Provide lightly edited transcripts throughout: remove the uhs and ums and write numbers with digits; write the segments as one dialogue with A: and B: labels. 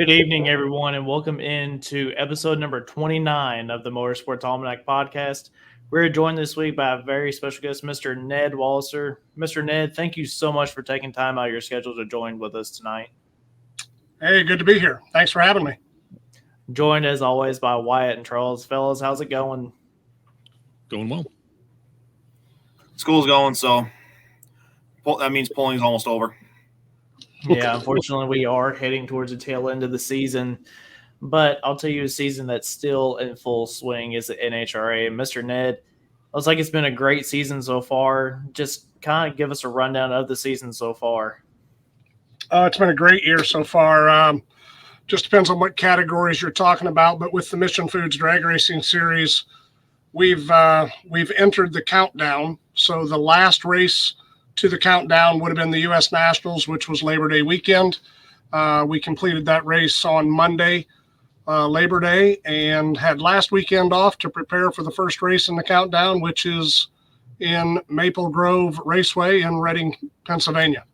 A: Good evening, everyone, and welcome into episode number 29 of the Motorsports Almanac podcast. We're joined this week by a very special guest, Mr. Ned Walliser. Mr. Ned, thank you so much for taking time out of your schedule to join with us tonight.
B: Hey, good to be here. Thanks for having me.
A: Joined, as always, by Wyatt and Charles. Fellas, how's it going?
C: Going well.
D: School's going, so that means polling's almost over.
A: Yeah, unfortunately, we are heading towards the tail end of the season, but I'll tell you a season that's still in full swing is the NHRA. And Mr. Ned, looks like it's been a great season so far. Just kind of give us a rundown of the season so far.
B: It's been a great year so far. Just depends on what categories you're talking about, but with the Mission Foods Drag Racing Series, we've entered the countdown. So the last race to the countdown would have been the U.S. Nationals, which was Labor Day weekend. We completed that race on Monday, Labor Day, and had last weekend off to prepare for the first race in the countdown, which is in Maple Grove Raceway in Reading, Pennsylvania.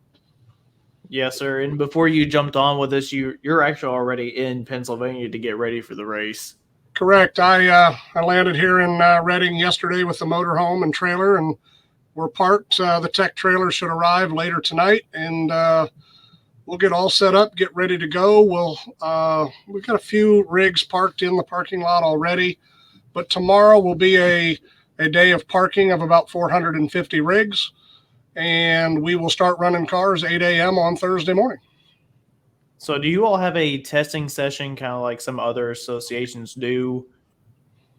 A: Yes, sir. And before you jumped on with us, you're actually already in Pennsylvania to get ready for the race.
B: Correct. I landed here in Reading yesterday with the motorhome and trailer, and we're parked. The tech trailer should arrive later tonight, and we'll get all set up, get ready to go. We've got a few rigs parked in the parking lot already, but tomorrow will be a day of parking of about 450 rigs, and we will start running cars 8 a.m. on Thursday morning.
A: So do you all have a testing session kind of like some other associations do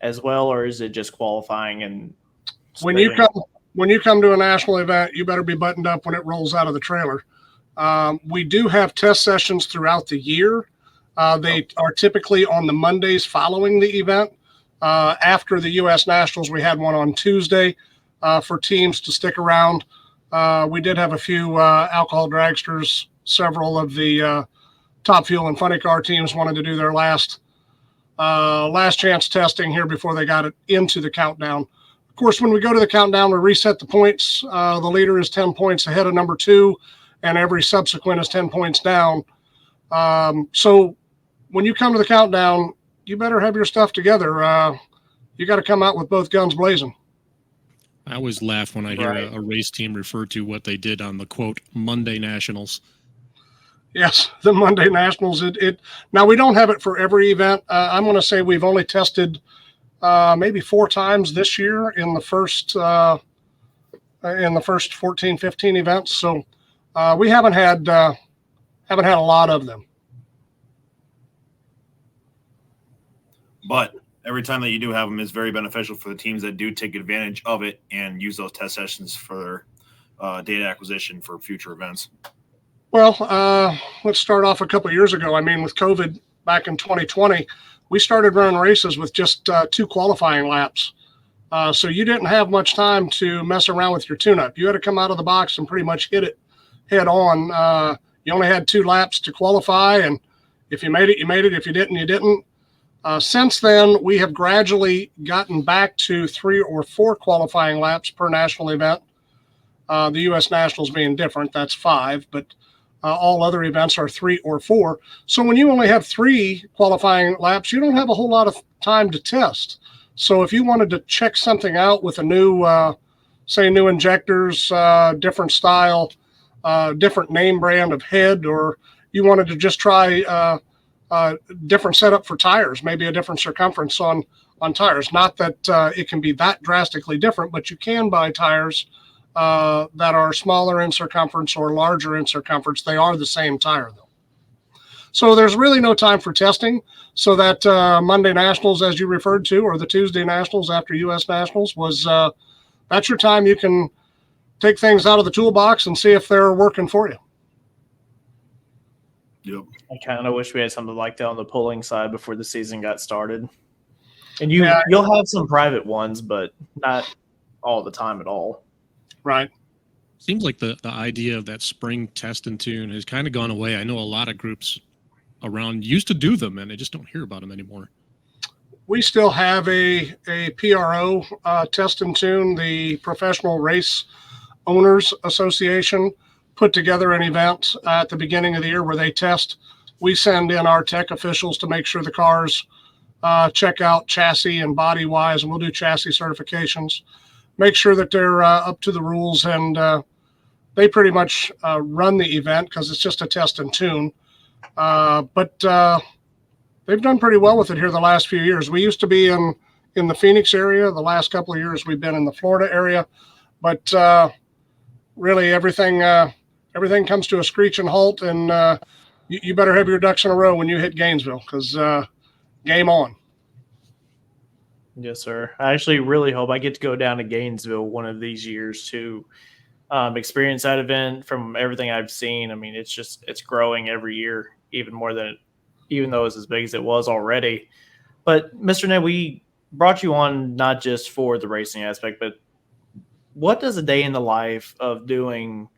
A: as well, or is it just qualifying and
B: When you come to a national event, you better be buttoned up when it rolls out of the trailer. We do have test sessions throughout the year. They are typically on the Mondays following the event. After the U.S. Nationals, we had one on Tuesday for teams to stick around. We did have a few alcohol dragsters. Several of the Top Fuel and Funny Car teams wanted to do their last chance testing here before they got it into the countdown. Of course, when we go to the countdown, we reset the points. The leader is 10 points ahead of number 2, and every subsequent is 10 points down. So when you come to the countdown, you better have your stuff together. You got to come out with both guns blazing.
C: I always laugh when I hear a race team refer to what they did on the, quote, Monday Nationals.
B: Yes, the Monday Nationals. Now, we don't have it for every event. I'm going to say we've only tested maybe 4 times this year in the first 14, 15 events. So we haven't had a lot of them.
D: But every time that you do have them is very beneficial for the teams that do take advantage of it and use those test sessions for data acquisition for future events.
B: Well, let's start off a couple of years ago. I mean, with COVID back in 2020, we started running races with just 2 qualifying laps. So you didn't have much time to mess around with your tune-up. You had to come out of the box and pretty much hit it head on. You only had 2 laps to qualify, and if you made it, you made it. If you didn't, you didn't. Since then, we have gradually gotten back to 3 or 4 qualifying laps per national event. The U.S. Nationals being different, that's 5, but all other events are 3 or 4. So when you only have 3 qualifying laps, you don't have a whole lot of time to test. So if you wanted to check something out with a new, new injectors, different style, different name brand of head, or you wanted to just try different setup for tires, maybe a different circumference on tires. Not that it can be that drastically different, but you can buy tires that are smaller in circumference or larger in circumference. They are the same tire, though. So there's really no time for testing. So that Monday Nationals, as you referred to, or the Tuesday Nationals after U.S. Nationals, that's your time. You can take things out of the toolbox and see if they're working for you.
D: Yep.
A: I kind of wish we had something like that on the pulling side before the season got started. And you'll have some private ones, but not all the time at all.
B: Right.
C: Seems like the idea of that spring test and tune has kind of gone away. I know a lot of groups around used to do them, and I just don't hear about them anymore.
B: We still have a PRO, test and tune. The Professional Race Owners Association put together an event at the beginning of the year where they test we send in our tech officials to make sure the cars check out chassis and body wise, and we'll do chassis certifications, make sure that they're up to the rules, and they pretty much run the event because it's just a test and tune. But they've done pretty well with it here the last few years. We used to be in the Phoenix area. The last couple of years we've been in the Florida area, but really everything comes to a screeching halt, and you better have your ducks in a row when you hit Gainesville, because game on.
A: Yes, sir. I actually really hope I get to go down to Gainesville one of these years to experience that event. From everything I've seen, I mean, it's growing every year, even though it's as big as it was already. But Mr. Ned, we brought you on not just for the racing aspect, but what does a day in the life of doing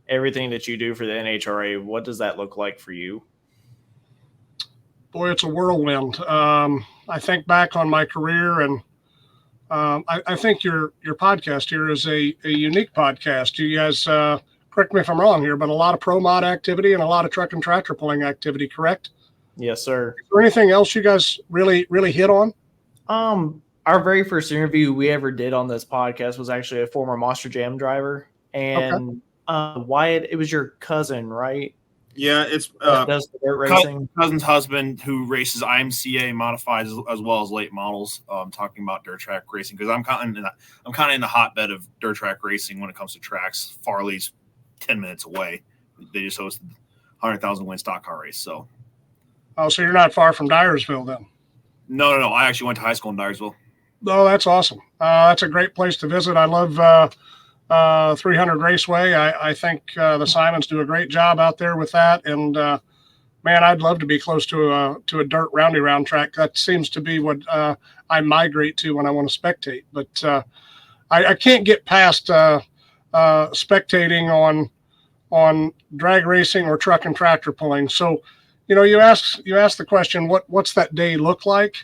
A: everything that you do for the NHRA, what does that look like for you?
B: Boy, it's a whirlwind. I think back on my career, and I think your podcast here is a unique podcast. You guys, correct me if I'm wrong here, but a lot of pro mod activity and a lot of truck and tractor pulling activity, correct?
A: Yes, sir.
B: Is there anything else you guys really hit on?
A: Our very first interview we ever did on this podcast was actually a former Monster Jam driver, and Wyatt, it was your cousin, right?
D: Yeah, it's
A: does the dirt racing.
D: Cousin's husband who races IMCA modified as well as late models. Talking about dirt track racing, because I'm kind of in the hotbed of dirt track racing when it comes to tracks. Farley's 10 minutes away. They just hosted 100,000 win stock car race. So
B: you're not far from Dyersville then?
D: No. I actually went to high school in Dyersville.
B: Oh, that's awesome. That's a great place to visit. I love 300 Raceway. I think the Simons do a great job out there with that. And man, I'd love to be close to a dirt roundy round track. That seems to be what I migrate to when I want to spectate. But I can't get past spectating on drag racing or truck and tractor pulling. So, you ask the question, what's that day look like?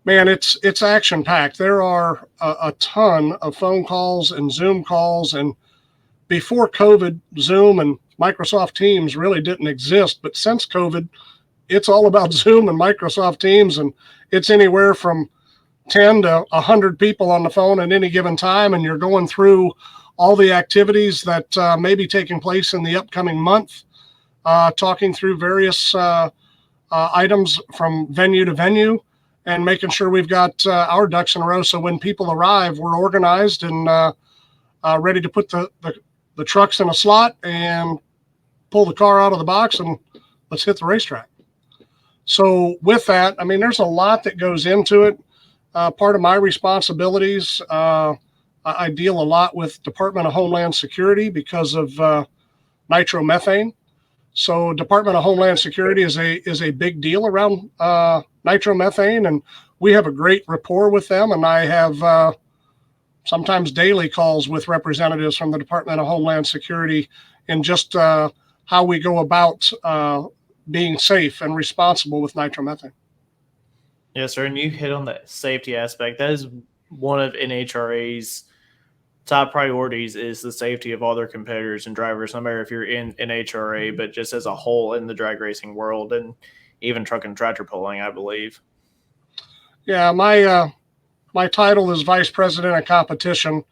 B: Man, it's action packed. There are a ton of phone calls and Zoom calls, and before COVID, Zoom and Microsoft Teams really didn't exist. But since COVID, it's all about Zoom and Microsoft Teams, and it's anywhere from 10 to 100 people on the phone at any given time, and you're going through all the activities that may be taking place in the upcoming month, talking through various items from venue to venue, and making sure we've got our ducks in a row. So when people arrive, we're organized and ready to put the trucks in a slot and pull the car out of the box and let's hit the racetrack. So with that, I mean, there's a lot that goes into it. Part of my responsibilities, I deal a lot with Department of Homeland Security because of nitromethane. So Department of Homeland Security is a big deal around nitromethane, and we have a great rapport with them. And I have sometimes daily calls with representatives from the Department of Homeland Security in just how we go about being safe and responsible with nitromethane.
A: Yes, sir. And you hit on the safety aspect. That is one of NHRA's top priorities, is the safety of all their competitors and drivers, no matter if you're in NHRA, but just as a whole in the drag racing world and even truck and tractor pulling, I believe.
B: Yeah, my title is Vice President of Competition.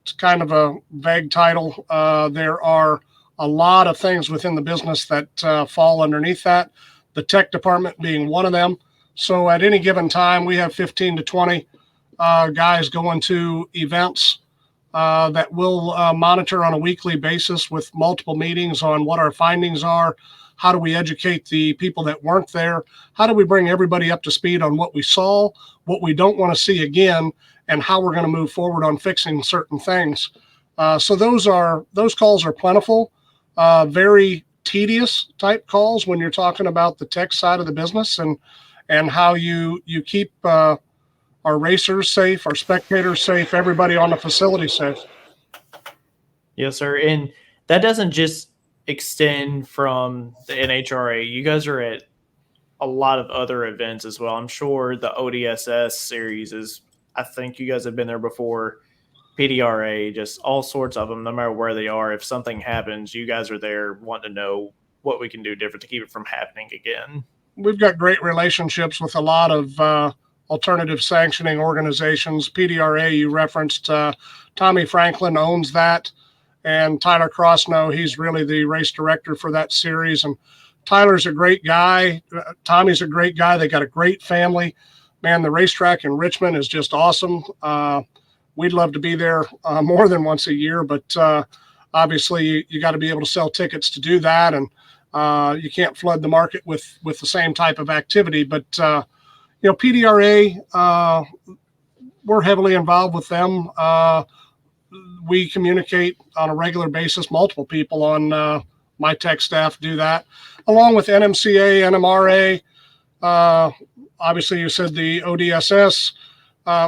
B: It's kind of a vague title. There are a lot of things within the business that fall underneath that, the tech department being one of them. So at any given time, we have 15 to 20 guys going to events that we'll monitor on a weekly basis with multiple meetings on what our findings are. How do we educate the people that weren't there? How do we bring everybody up to speed on what we saw, what we don't want to see again, and how we're going to move forward on fixing certain things? So those calls are plentiful, very tedious type calls when you're talking about the tech side of the business and how you keep our racers safe, our spectators safe, everybody on the facility safe.
A: Yes, sir. And that doesn't just extend from the NHRA. You guys are at a lot of other events as well. I'm sure the ODSS series I think you guys have been there before. PDRA, just all sorts of them, no matter where they are. If something happens, you guys are there wanting to know what we can do different to keep it from happening again.
B: We've got great relationships with a lot of alternative sanctioning organizations. PDRA, you referenced, Tommy Franklin owns that, and Tyler Crossnow, he's really the race director for that series. And Tyler's a great guy. Tommy's a great guy. They got a great family. Man, the racetrack in Richmond is just awesome. We'd love to be there more than once a year, but obviously you got to be able to sell tickets to do that. And you can't flood the market with the same type of activity. But, PDRA, we're heavily involved with them. We communicate on a regular basis. Multiple people on my tech staff do that, along with NMCA, NMRA. Obviously, you said the ODSS.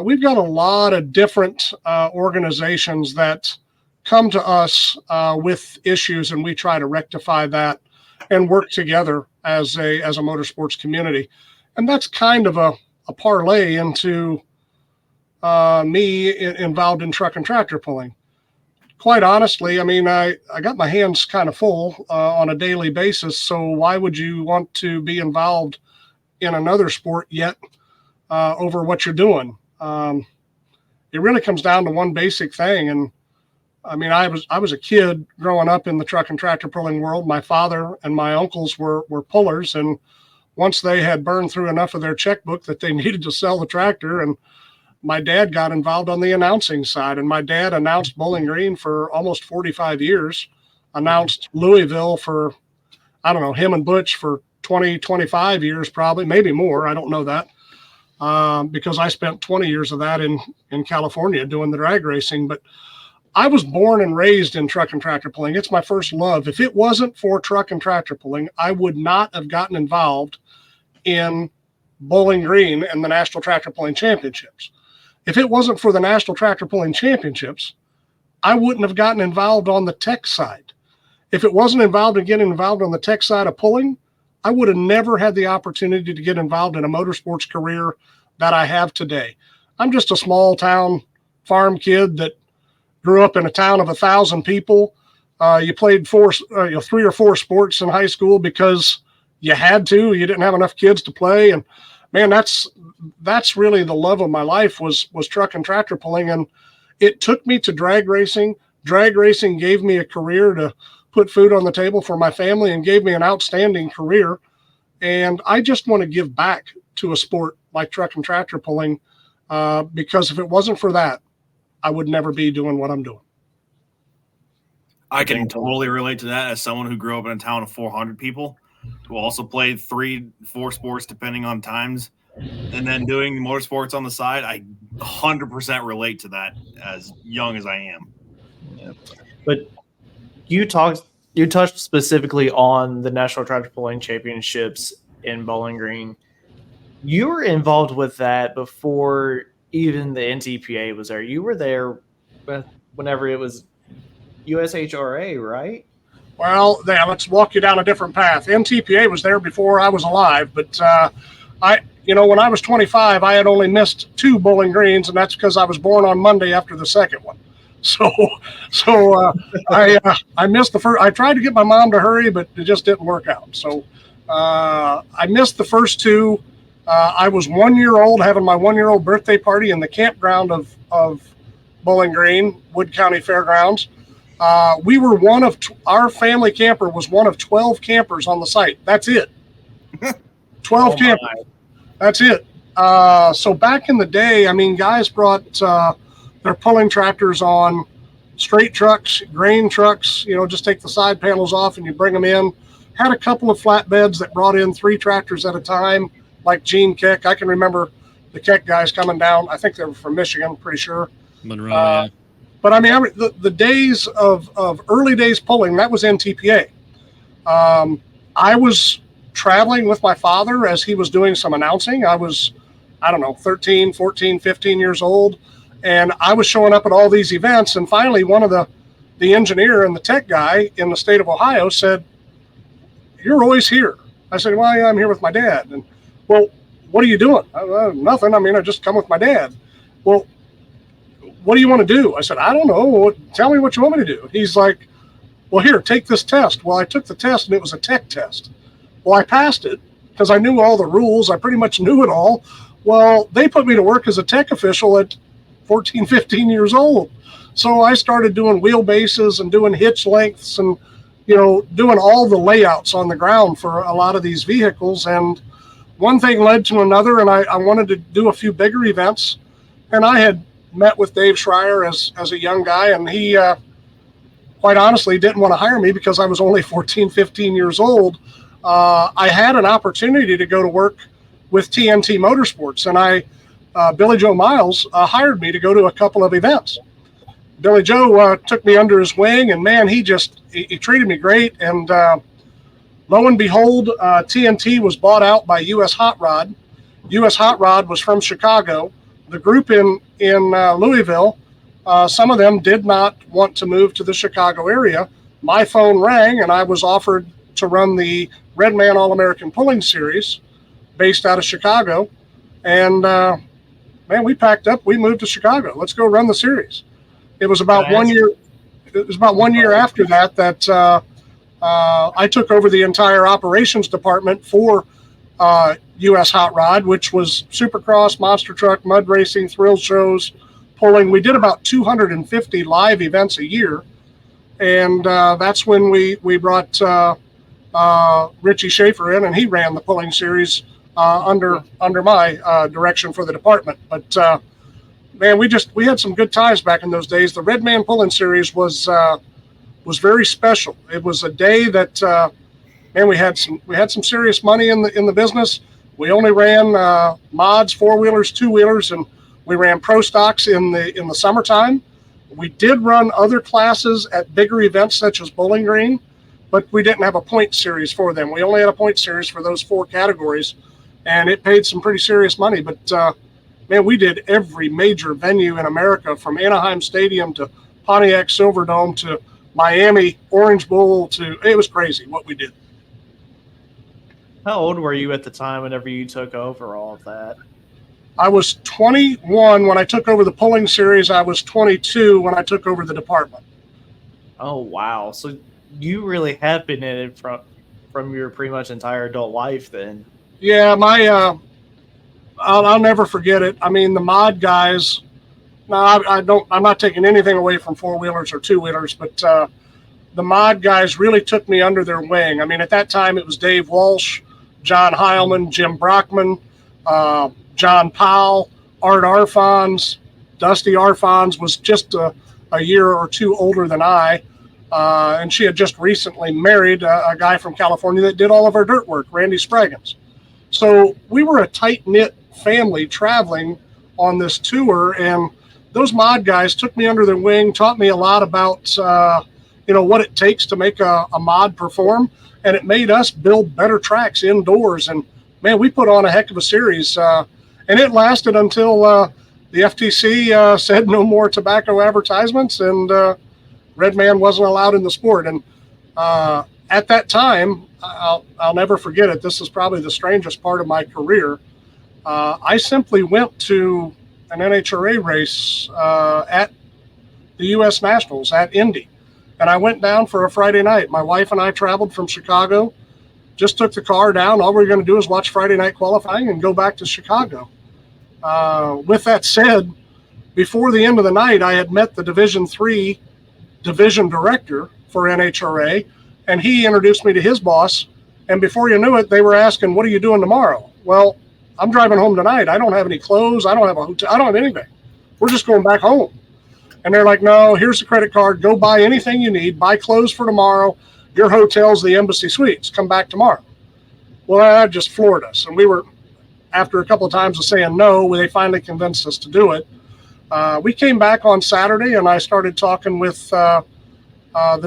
B: We've got a lot of different organizations that come to us with issues, and we try to rectify that and work together as a motorsports community. And that's kind of a parlay into me involved in truck and tractor pulling. Quite honestly, I mean, I got my hands kind of full on a daily basis. So why would you want to be involved in another sport yet over what you're doing? It really comes down to one basic thing. And I mean, I was a kid growing up in the truck and tractor pulling world. My father and my uncles were pullers, and once they had burned through enough of their checkbook that they needed to sell the tractor, and my dad got involved on the announcing side. And my dad announced Bowling Green for almost 45 years, announced Louisville for, I don't know, him and Butch for 20, 25 years, probably, maybe more. I don't know that because I spent 20 years of that in California doing the drag racing. But I was born and raised in truck and tractor pulling. It's my first love. If it wasn't for truck and tractor pulling, I would not have gotten involved in Bowling Green and the National Tractor Pulling Championships. If it wasn't for the National Tractor Pulling Championships, I wouldn't have gotten involved on the tech side. If it wasn't involved in getting involved on the tech side of pulling, I would have never had the opportunity to get involved in a motorsports career that I have today. I'm just a small town farm kid that grew up in a town of 1,000 people. You played 3 or 4 sports in high school because you had to. You didn't have enough kids to play. And man, that's really the love of my life was truck and tractor pulling. And it took me to drag racing. Drag racing gave me a career to put food on the table for my family and gave me an outstanding career. And I just want to give back to a sport like truck and tractor pulling because if it wasn't for that, I would never be doing what I'm doing.
D: I can totally relate to that as someone who grew up in a town of 400 people who also played 3-4 sports depending on times and then doing motorsports on the side. I 100% relate to that as young as I am.
A: Yeah. But you touched specifically on the National Tractor Pulling Championships in Bowling Green. You were involved with that before even the NTPA was there. You were there whenever it was USHRA, right?
B: Well, yeah, let's walk you down a different path. NTPA was there before I was alive, but when I was 25, I had only missed 2 Bowling Greens, and that's because I was born on Monday after the second one. So I missed the first. I tried to get my mom to hurry, but it just didn't work out. So I missed the first 2. I was 1 year old having my 1-year-old birthday party in the campground of Bowling Green, Wood County Fairgrounds. We were our family camper was one of 12 campers on the site. That's it. 12 campers. That's it. So back in the day, I mean, guys brought their pulling tractors on straight trucks, grain trucks, just take the side panels off and you bring them in. Had a couple of flatbeds that brought in 3 tractors at a time, like Gene Keck. I can remember the Keck guys coming down. I think they were from Michigan, I'm pretty sure.
C: Monroe, yeah.
B: But I mean, the days of early days pulling, that was NTPA. I was traveling with my father as he was doing some announcing. I was, 13, 14, 15 years old. And I was showing up at all these events. And finally, one of the engineer and the tech guy in the state of Ohio said, "You're always here." I said, "Well, yeah, I'm here with my dad." And, "Well, what are you doing?" "Nothing. I mean, I just come with my dad." "Well, what do you want to do?" I said, "I don't know. Tell me what you want me to do." He's like, well, here, take this test. Well, I took the test and it was a tech test. Well, I passed it because I knew all the rules. I pretty much knew it all. Well, they put me to work as a tech official at 14, 15 years old. So I started doing wheelbases and doing hitch lengths and, doing all the layouts on the ground for a lot of these vehicles. And one thing led to another, and I wanted to do a few bigger events. And I had met with Dave Schreier as a young guy, and he quite honestly didn't want to hire me because I was only 14, 15 years old. I had an opportunity to go to work with TNT Motorsports, and Billy Joe Miles hired me to go to a couple of events. Billy Joe took me under his wing, and man, he treated me great. And lo and behold, TNT was bought out by US Hot Rod. US Hot Rod was from Chicago. The group in Louisville, some of them did not want to move to the Chicago area. My phone rang, and I was offered to run the Redman All-American Pulling Series based out of Chicago. And, man, we packed up. We moved to Chicago. Let's go run the series. It was about 1 year. It was about 1 year after that I took over the entire operations department for US Hot Rod, which was Supercross, monster truck, mud racing, thrill shows, pulling. We did about 250 live events a year, and that's when we brought Richie Schaefer in, and he ran the pulling series under my direction for the department. But man, we had some good times back in those days. The Redman Pulling Series was very special. It was a day that man, we had some serious money in the business. We only ran mods, 4-wheelers, 2-wheelers, and we ran pro stocks in the summertime. We did run other classes at bigger events such as Bowling Green, but we didn't have a point series for them. We only had a point series for those 4 categories, and it paid some pretty serious money. But man, we did every major venue in America, from Anaheim Stadium to Pontiac Silverdome to Miami Orange Bowl it was crazy what we did.
A: How old were you at the time whenever you took over all of that?
B: I was 21 when I took over the pulling series. I was 22 when I took over the department.
A: Oh, wow. So you really have been in it from your pretty much entire adult life then.
B: Yeah, I'll never forget it. I mean, the mod guys, no, I'm not taking anything away from 4-wheelers or 2-wheelers, but the mod guys really took me under their wing. I mean, at that time it was Dave Walsh, John Heilman, Jim Brockman, John Powell, Art Arfons. Dusty Arfons was just a year or two older than I, and she had just recently married a guy from California that did all of our dirt work, Randy Spraggins. So we were a tight-knit family traveling on this tour, and those mod guys took me under their wing, taught me a lot about what it takes to make a mod perform, and it made us build better tracks indoors. And man, we put on a heck of a series, and it lasted until the FTC said no more tobacco advertisements, and Redman wasn't allowed in the sport. And at that time, I'll never forget it. This is probably the strangest part of my career. I simply went to an NHRA race at the U.S. Nationals at Indy. And I went down for a Friday night. My wife and I traveled from Chicago, just took the car down. All we were going to do is watch Friday night qualifying and go back to Chicago. With that said, before the end of the night, I had met the Division III division director for NHRA, and he introduced me to his boss. And before you knew it, they were asking, "What are you doing tomorrow?" Well, I'm driving home tonight. I don't have any clothes. I don't have a hotel. I don't have anything. We're just going back home. And they're like, "No, here's the credit card. Go buy anything you need. Buy clothes for tomorrow. Your hotel's the Embassy Suites. Come back tomorrow." Well, that just floored us. And we were, after a couple of times of saying no, they finally convinced us to do it. We came back on Saturday, and I started talking with the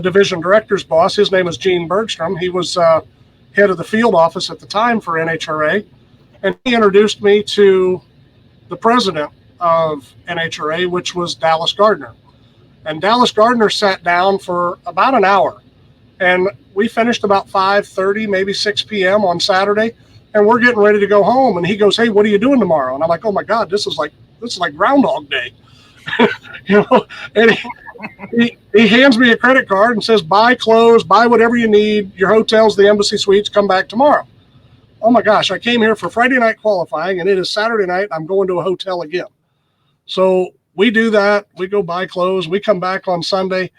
B: division director's boss. His name is Gene Bergstrom. He was head of the field office at the time for NHRA. And he introduced me to the president of NHRA, which was Dallas Gardner. And Dallas Gardner sat down for about an hour. And we finished about 5:30, maybe 6 p.m. on Saturday. And we're getting ready to go home. And he goes, "Hey, what are you doing tomorrow?" And I'm like, "Oh my God, this is like Groundhog Day." And he hands me a credit card and says, buy clothes, buy whatever you need. Your hotel's the Embassy Suites. Come back tomorrow. Oh my gosh, I came here for Friday night qualifying, and it is Saturday night. I'm going to a hotel again. So we do that. We go buy clothes. We come back on Sunday,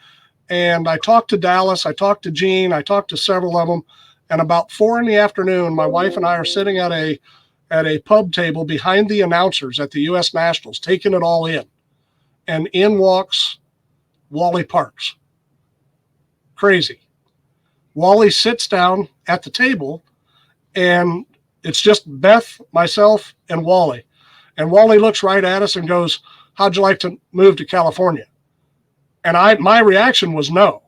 B: and I talked to Dallas. I talked to Gene. I talked to several of them. And about 4 PM, my wife and I are sitting at a pub table behind the announcers at the U.S. Nationals, taking it all in. And in walks Wally Parks. Crazy. Wally sits down at the table, and it's just Beth, myself, and Wally. And Wally looks right at us and goes, how'd you like to move to California? And my reaction was no,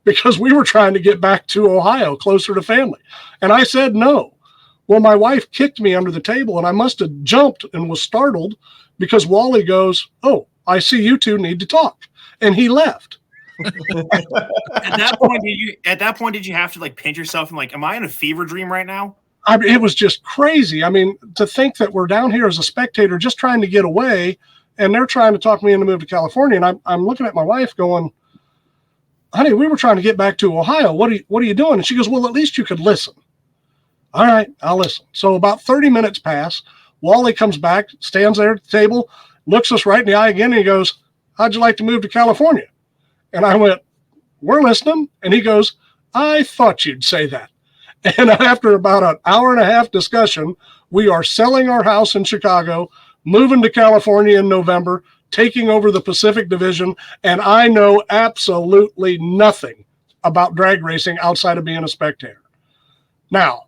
B: because we were trying to get back to Ohio, closer to family. And I said no. Well, my wife kicked me under the table, and I must have jumped and was startled because Wally goes, oh, I see you two need to talk. And he left.
D: At that point, did you have to like pinch yourself and like, am I in a fever dream right now?
B: I mean, it was just crazy. I mean, to think that we're down here as a spectator just trying to get away, and they're trying to talk me into move to California. And I'm looking at my wife going, honey, we were trying to get back to Ohio. What are you doing? And she goes, well, at least you could listen. All right, I'll listen. So about 30 minutes pass. Wally comes back, stands there at the table, looks us right in the eye again, and he goes, how'd you like to move to California? And I went, we're listening. And he goes, I thought you'd say that. And after about an hour and a half discussion, we are selling our house in Chicago, moving to California in November, taking over the Pacific Division, and I know absolutely nothing about drag racing outside of being a spectator. Now,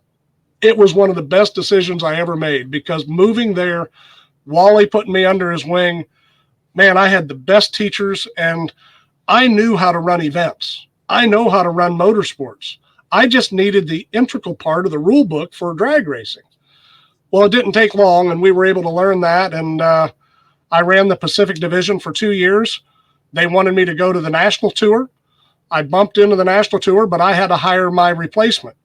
B: it was one of the best decisions I ever made, because moving there, Wally putting me under his wing, man, I had the best teachers, and I knew how to run events. I know how to run motorsports. I just needed the integral part of the rule book for drag racing. Well, it didn't take long, and we were able to learn that, and I ran the Pacific Division for 2 years. They wanted me to go to the national tour. I bumped into the national tour, but I had to hire my replacement.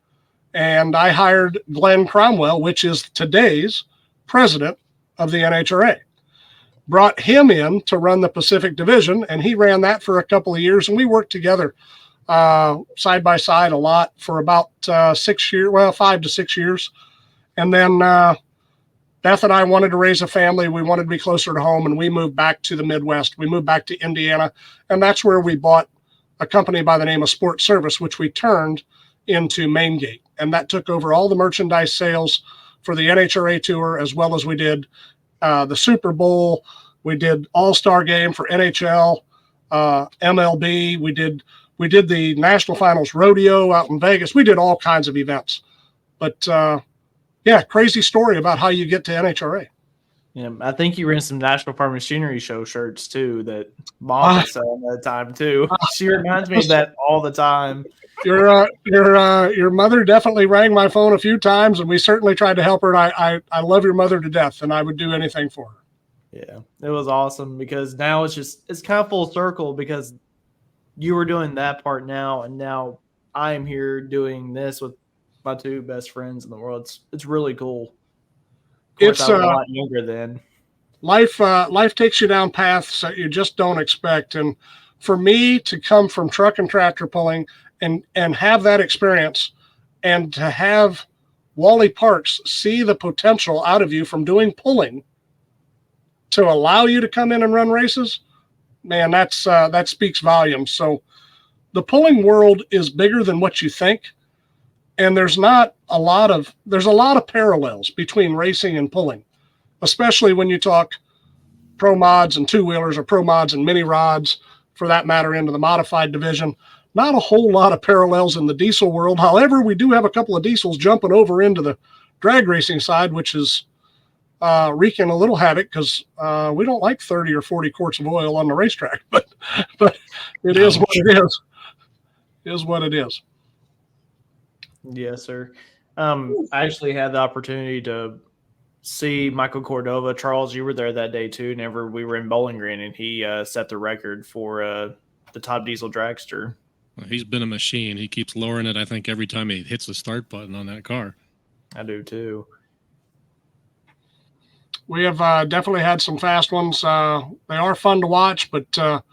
B: And I hired Glenn Cromwell, which is today's president of the NHRA. Brought him in to run the Pacific Division, and he ran that for a couple of years, and we worked together side by side a lot for about 5 to 6 years. And then Beth and I wanted to raise a family. We wanted to be closer to home, and we moved back to the Midwest. We moved back to Indiana, and that's where we bought a company by the name of Sports Service, which we turned into Main Gate. And that took over all the merchandise sales for the NHRA Tour, as well as we did the Super Bowl. We did All-Star Game for NHL, MLB. We did the National Finals Rodeo out in Vegas. We did all kinds of events. But, yeah, crazy story about how you get to NHRA.
A: Yeah, I think you ran some National Farm Machinery Show shirts too that Mom was selling at the time too. She reminds me of that all the time.
B: Your mother definitely rang my phone a few times, and we certainly tried to help her. And I love your mother to death, and I would do anything for her.
A: Yeah, it was awesome, because now it's kind of full circle, because you were doing that part now, and now I'm here doing this with my two best friends in the world. It's really cool. Of course, I was a lot younger then.
B: Life takes you down paths that you just don't expect. And for me to come from truck and tractor pulling and have that experience, and to have Wally Parks see the potential out of you from doing pulling to allow you to come in and run races, man, that speaks volumes. So the pulling world is bigger than what you think. And there's a lot of parallels between racing and pulling, especially when you talk pro mods and two-wheelers, or pro mods and mini rods, for that matter, into the modified division. Not a whole lot of parallels in the diesel world. However, we do have a couple of diesels jumping over into the drag racing side, which is wreaking a little havoc, because we don't like 30 or 40 quarts of oil on the racetrack. But it is what it is. It is what it is.
A: Yes, sir. I actually had the opportunity to see Michael Cordova. Charles, you were there that day too. Whenever we were in Bowling Green, and he set the record for the top diesel dragster.
C: Well, he's been a machine. He keeps lowering it, I think, every time he hits the start button on that car.
A: I do too.
B: We have definitely had some fast ones. They are fun to watch, but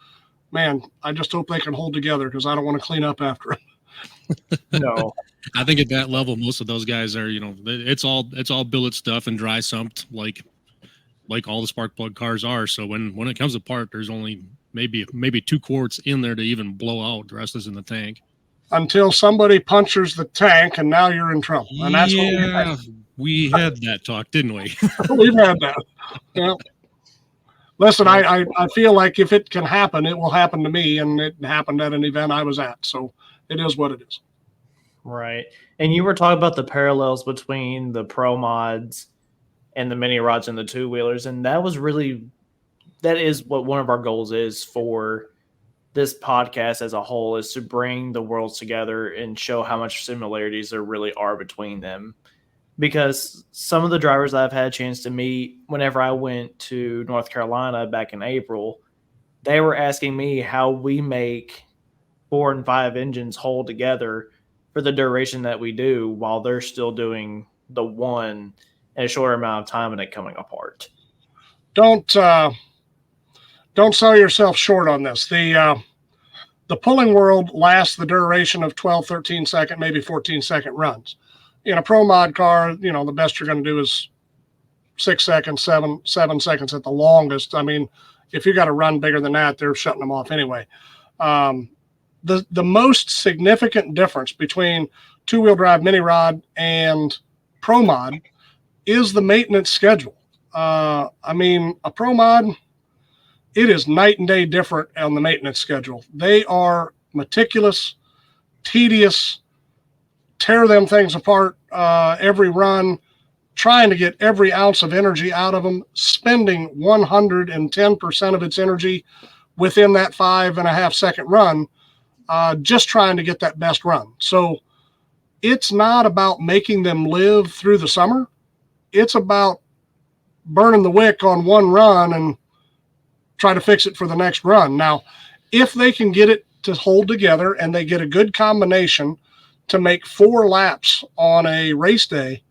B: man, I just hope they can hold together because I don't want to clean up after them.
A: No.
C: I think at that level, most of those guys are, it's all billet stuff and dry sumped like all the spark plug cars are. So when it comes apart, there's only maybe 2 quarts in there to even blow out. The rest is in the tank.
B: Until somebody punctures the tank, and now you're in trouble. And that's what
C: we had that talk, didn't we?
B: we've had that. Yeah. Listen, I feel like if it can happen, it will happen to me, and it happened at an event I was at. So it is what it is.
A: Right. And you were talking about the parallels between the pro mods and the mini rods and the 2-wheelers. And that is what one of our goals is for this podcast as a whole, is to bring the worlds together and show how much similarities there really are between them. Because some of the drivers that I've had a chance to meet whenever I went to North Carolina back in April, they were asking me how we make 4 and 5 engines hold together for the duration that we do while they're still doing the one in a shorter amount of time and it coming apart.
B: Don't sell yourself short on this. The pulling world lasts the duration of 12, 13 second, maybe 14 second runs. In a pro mod car, the best you're going to do is 6 seconds, 7 seconds at the longest. I mean, if you got a run bigger than that, they're shutting them off anyway. The most significant difference between 2-wheel drive mini rod and pro mod is the maintenance schedule. I mean, a pro mod, it is night and day different on the maintenance schedule. They are meticulous, tedious, tear them things apart every run, trying to get every ounce of energy out of them, spending 110% of its energy within that 5.5 second run, just trying to get that best run. So it's not about making them live through the summer. It's about burning the wick on one run and try to fix it for the next run. Now, if they can get it to hold together and they get a good combination to make 4 laps on a race day,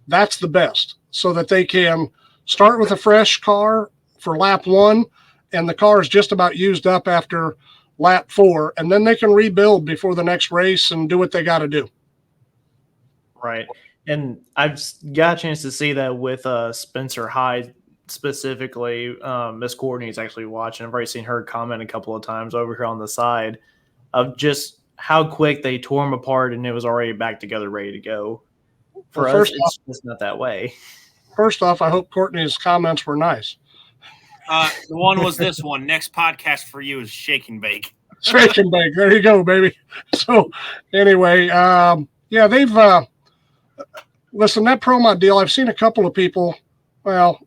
B: that's the best, so that they can start with a fresh car for lap 1 and the car is just about used up after lap 4, and then they can rebuild before the next race and do what they got to do.
A: Right. And I've got a chance to see that with Spencer Hyde specifically. Miss Courtney's actually watching. I've already seen her comment a couple of times over here on the side of just how quick they tore them apart and it was already back together, ready to go. For us, it's just not that way.
B: First off, I hope Courtney's comments were nice.
D: The one was this one. Next podcast for you is Shake and Bake.
B: Shake and Bake. There you go, baby. So anyway, yeah, they've listen, that pro mod deal, I've seen a couple of people, well,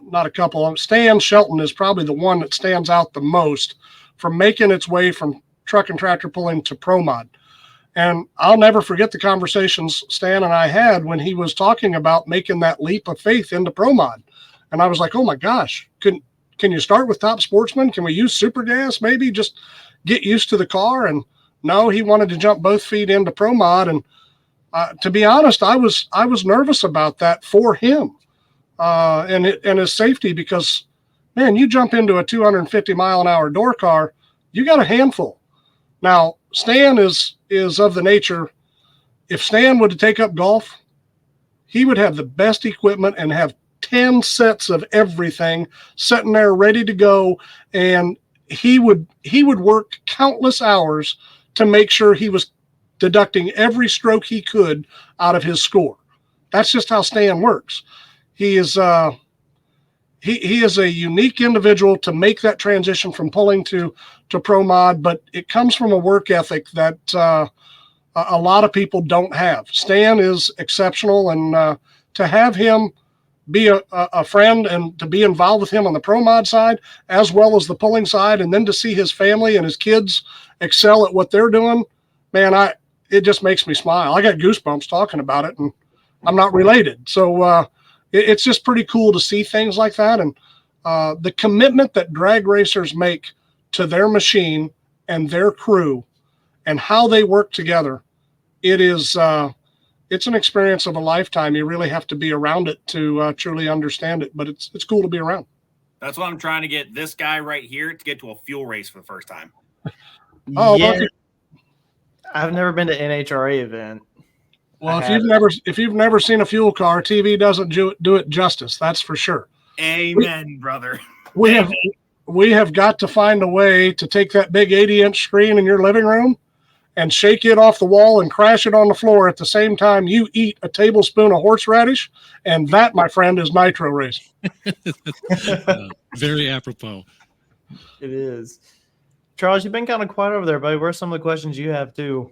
B: not a couple. Stan Shelton is probably the one that stands out the most from making its way from truck and tractor pulling to pro mod. And I'll never forget the conversations Stan and I had when he was talking about making that leap of faith into pro mod. And I was like, oh my gosh, can you start with Top Sportsman? Can we use super gas? Maybe just get used to the car. And no, he wanted to jump both feet into pro mod. And to be honest, I was nervous about that for him and his safety, because man, you jump into a 250 mile an hour door car, you got a handful. Now, Stan is of the nature, if Stan would take up golf, he would have the best equipment and have 10 sets of everything sitting there ready to go. And he would work countless hours to make sure he was deducting every stroke he could out of his score. That's just how Stan works. He is he is a unique individual to make that transition from pulling to pro mod, but it comes from a work ethic that a lot of people don't have. Stan is exceptional, and to have him be a friend and to be involved with him on the pro mod side as well as the pulling side, and then to see his family and his kids excel at what they're doing, man, it just makes me smile. I got goosebumps talking about it, and I'm not related. So it's just pretty cool to see things like that. And the commitment that drag racers make to their machine and their crew and how they work together, it's an experience of a lifetime. You really have to be around it to truly understand it, but it's cool to be around.
D: That's what I'm trying to get this guy right here to get to a fuel race for the first time.
B: Oh,
A: yeah,
B: well,
A: I've never been to NHRA event.
B: well, if you've never seen a fuel car, TV doesn't do it justice. That's for sure.
D: Amen, brother.
B: We have got to find a way to take that big 80-inch screen in your living room and shake it off the wall and crash it on the floor at the same time you eat a tablespoon of horseradish. And that, my friend, is nitro racing.
C: Very apropos.
A: It is. Charles, you've been kind of quiet over there, buddy. What are some of the questions you have too?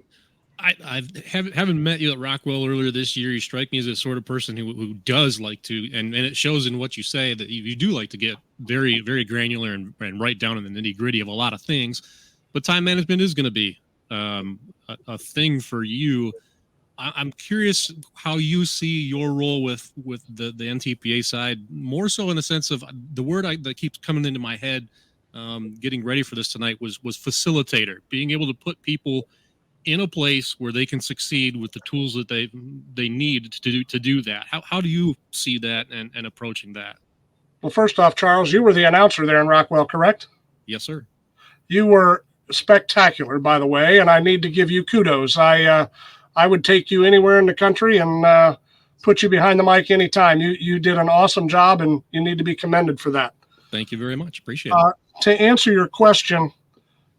C: I haven't met you at Rockwell earlier this year. You strike me as the sort of person who does like to, and it shows in what you say that you do like to get very, very granular and right down in the nitty gritty of a lot of things. But time management is going to be a thing for you. I'm curious how you see your role with the NTPA side, more so in the sense of the word that keeps coming into my head, getting ready for this tonight was facilitator, being able to put people in a place where they can succeed with the tools that they need to do that. How do you see that and approaching that?
B: Well, first off, Charles, you were the announcer there in Rockwell, correct?
C: Yes, sir.
B: You were spectacular, by the way, and I need to give you kudos. I would take you anywhere in the country and put you behind the mic anytime. You did an awesome job, and you need to be commended for that.
C: Thank you very much. Appreciate it.
B: To answer your question,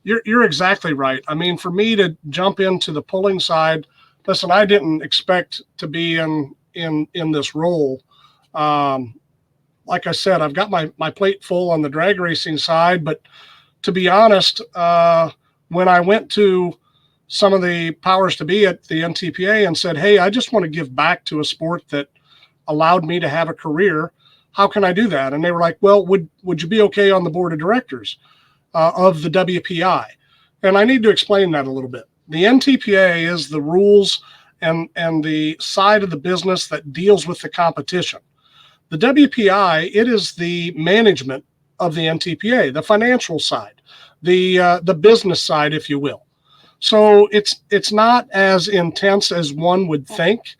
B: you're exactly right. I mean, for me to jump into the pulling side, listen, I didn't expect to be in this role. Like I said, I've got my plate full on the drag racing side, but to be honest, when I went to some of the powers to be at the NTPA and said, hey, I just want to give back to a sport that allowed me to have a career. How can I do that? And they were like, well, would you be okay on the board of directors of the WPI? And I need to explain that a little bit. The NTPA is the rules and the side of the business that deals with the competition. The WPI, it is the management of the NTPA, the financial side, the business side, if you will. So it's not as intense as one would think.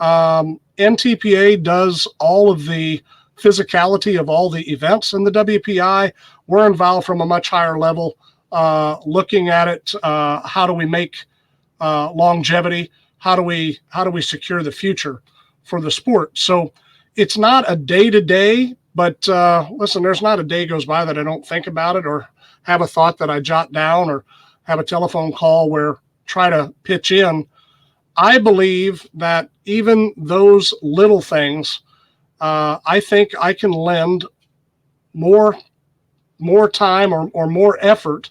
B: NTPA does all of the physicality of all the events in the WPI. We're involved from a much higher level, looking at it. How do we make longevity? How do we secure the future for the sport? So it's not a day-to-day, but listen, there's not a day goes by that I don't think about it or have a thought that I jot down or have a telephone call where try to pitch in. I believe that even those little things, I think I can lend more time or more effort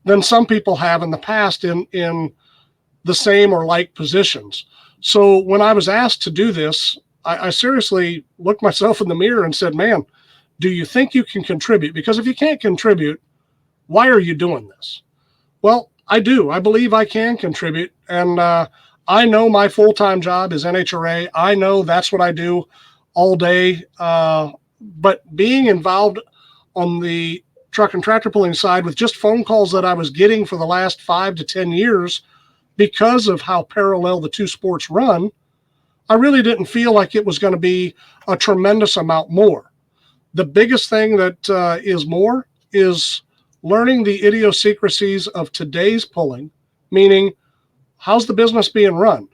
B: than some people have in the past in the same or like positions. So when I was asked to do this, I seriously looked myself in the mirror and said, man, do you think you can contribute? Because if you can't contribute, why are you doing this? Well, I do. I believe I can contribute. And I know my full-time job is NHRA. I know that's what I do all day. But being involved on the truck and tractor pulling side with just phone calls that I was getting for the last 5 to 10 years because of how parallel the two sports run, I really didn't feel like it was going to be a tremendous amount more. The biggest thing that is more is learning the idiosyncrasies of today's pulling, meaning how's the business being run?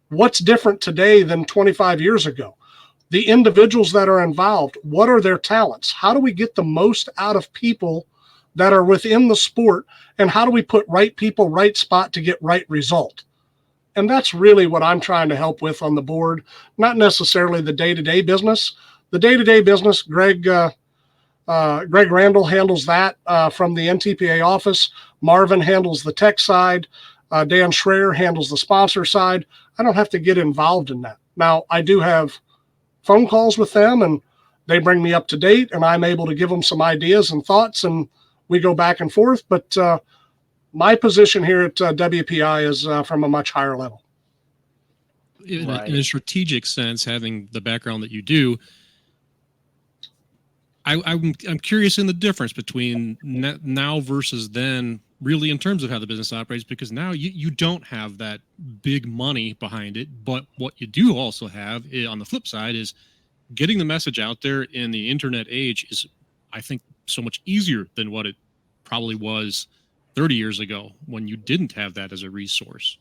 B: What's different today than 25 years ago? The individuals that are involved, what are their talents? How do we get the most out of people that are within the sport? And how do we put right people, right spot to get right result? And that's really what I'm trying to help with on the board, not necessarily the day-to-day business. The day-to-day business, Greg Randall handles that from the NTPA office. Marvin handles the tech side. Dan Schreier handles the sponsor side. I don't have to get involved in that. Now, I do have phone calls with them, and they bring me up to date, and I'm able to give them some ideas and thoughts, and we go back and forth. But my position here at WPI is from a much higher level.
C: In a strategic sense, having the background that you do, I'm curious in the difference between now versus then, really in terms of how the business operates, because now you don't have that big money behind it. But what you do also have on the flip side is getting the message out there in the internet age is, I think, so much easier than what it probably was 30 years ago when you didn't have that as a resource.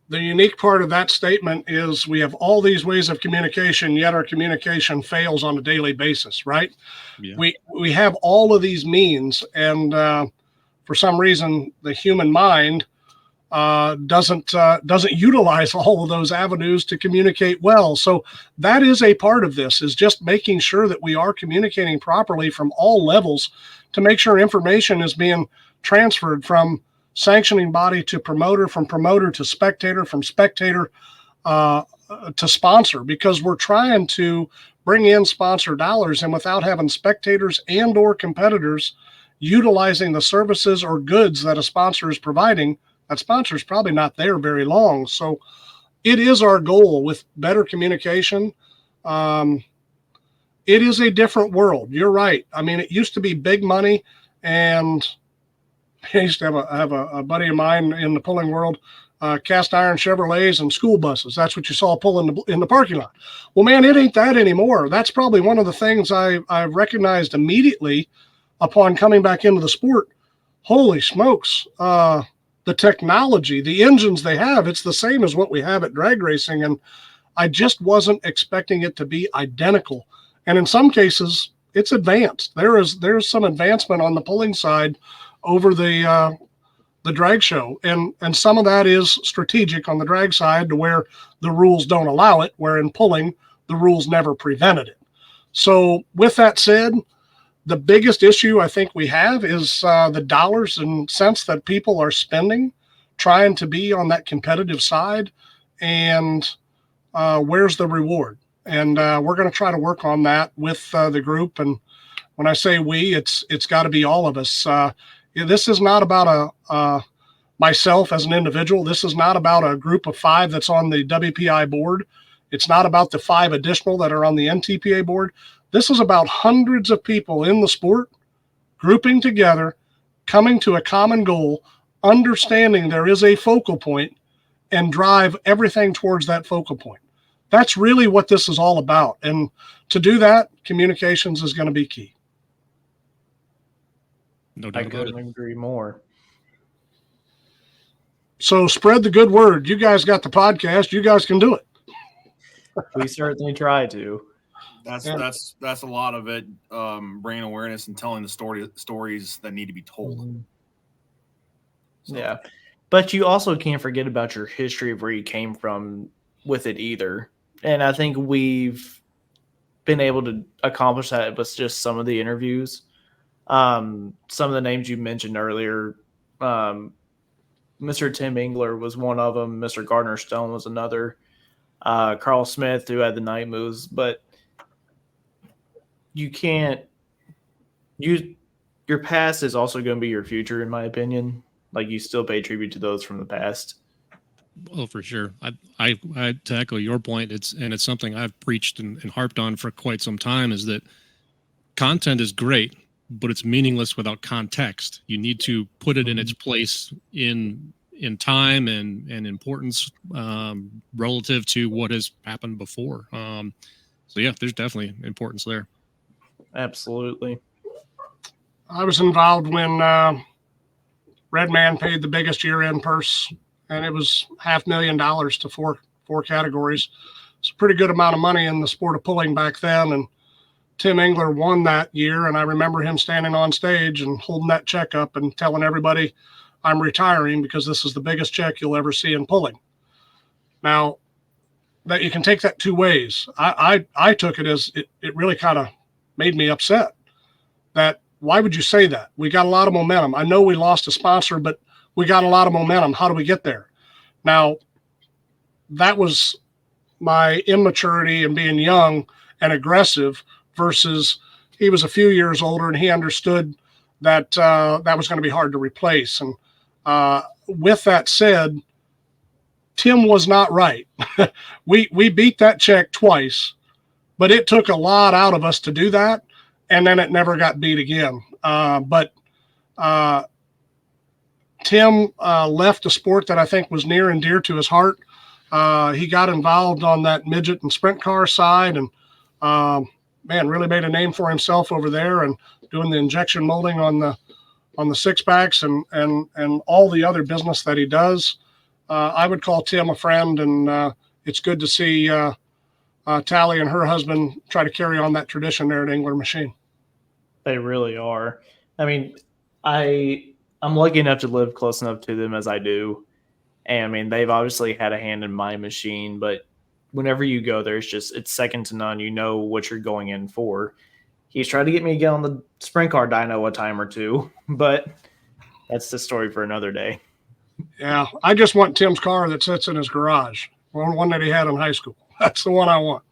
B: The unique part of that statement is we have all these ways of communication, yet our communication fails on a daily basis, right?
C: Yeah.
B: We have all of these means, and for some reason, the human mind doesn't utilize all of those avenues to communicate well. So that is a part of this, is just making sure that we are communicating properly from all levels to make sure information is being transferred from sanctioning body to promoter, from promoter to spectator, from spectator to sponsor, because we're trying to bring in sponsor dollars, and without having spectators and or competitors utilizing the services or goods that a sponsor is providing, that sponsor is probably not there very long. So it is our goal with better communication. It is a different world. You're right. I mean, it used to be big money, and I used to have a buddy of mine in the pulling world, cast iron Chevrolets and school buses. That's what you saw pulling in the parking lot. Well, man, it ain't that anymore. That's probably one of the things I recognized immediately upon coming back into the sport. Holy smokes. The technology, the engines they have, it's the same as what we have at drag racing. And I just wasn't expecting it to be identical. And in some cases, it's advanced. There's some advancement on the pulling side over the drag show. And some of that is strategic on the drag side, to where the rules don't allow it, where in pulling, the rules never prevented it. So with that said, the biggest issue I think we have is the dollars and cents that people are spending trying to be on that competitive side, and where's the reward? And we're going to try to work on that with the group. And when I say we, it's got to be all of us. This is not about myself as an individual. This is not about a group of 5 that's on the WPI board. It's not about the 5 additional that are on the NTPA board. This is about hundreds of people in the sport grouping together, coming to a common goal, understanding there is a focal point, and drive everything towards that focal point. That's really what this is all about. And to do that, communications is going to be key.
C: No doubt
A: I
C: about it.
A: couldn't agree more.
B: So spread the good word. You guys got the podcast. You guys can do it.
A: We certainly try to.
D: That's a lot of it. Bringing awareness and telling the stories that need to be told. So.
A: Yeah, but you also can't forget about your history of where you came from with it either. And I think we've been able to accomplish that with just some of the interviews. Some of the names you mentioned earlier, Mr. Tim Engler was one of them. Mr. Gardner Stone was another. Carl Smith, who had the night moves, but you can't. Your past is also going to be your future, in my opinion. Like, you still pay tribute to those from the past.
C: Well, for sure. I to echo your point, it's something I've preached and harped on for quite some time, is that content is great, but it's meaningless without context. You need to put it in its place in time and importance relative to what has happened before. So yeah, there's definitely importance there. Absolutely.
B: I was involved when Redman paid the biggest year-end purse, and it was $500,000 to four categories. It's a pretty good amount of money in the sport of pulling back then. And Tim Engler won that year, and I remember him standing on stage and holding that check up and telling everybody, I'm retiring because this is the biggest check you'll ever see in pulling. Now, that you can take that two ways. I took it as it really kind of made me upset. That why would you say that? We got a lot of momentum. I know we lost a sponsor, but we got a lot of momentum. How do we get there? Now, that was my immaturity and being young and aggressive versus he was a few years older and he understood that that was going to be hard to replace. And with that said, Tim was not right. we beat that check twice, but it took a lot out of us to do that. And then it never got beat again. But Tim left a sport that I think was near and dear to his heart. He got involved on that midget and sprint car side and, man, really made a name for himself over there and doing the injection molding on the six packs and all the other business that he does. I would call Tim a friend, and it's good to see Tally and her husband try to carry on that tradition there at Engler Machine.
A: They really are. I mean, I'm lucky enough to live close enough to them as I do. And I mean, they've obviously had a hand in my machine, but whenever you go there, it's second to none. You know what you're going in for. He's tried to get me to get on the sprint car dyno a time or two, but that's the story for another day.
B: Yeah, I just want Tim's car that sits in his garage, one that he had in high school. That's the one I want.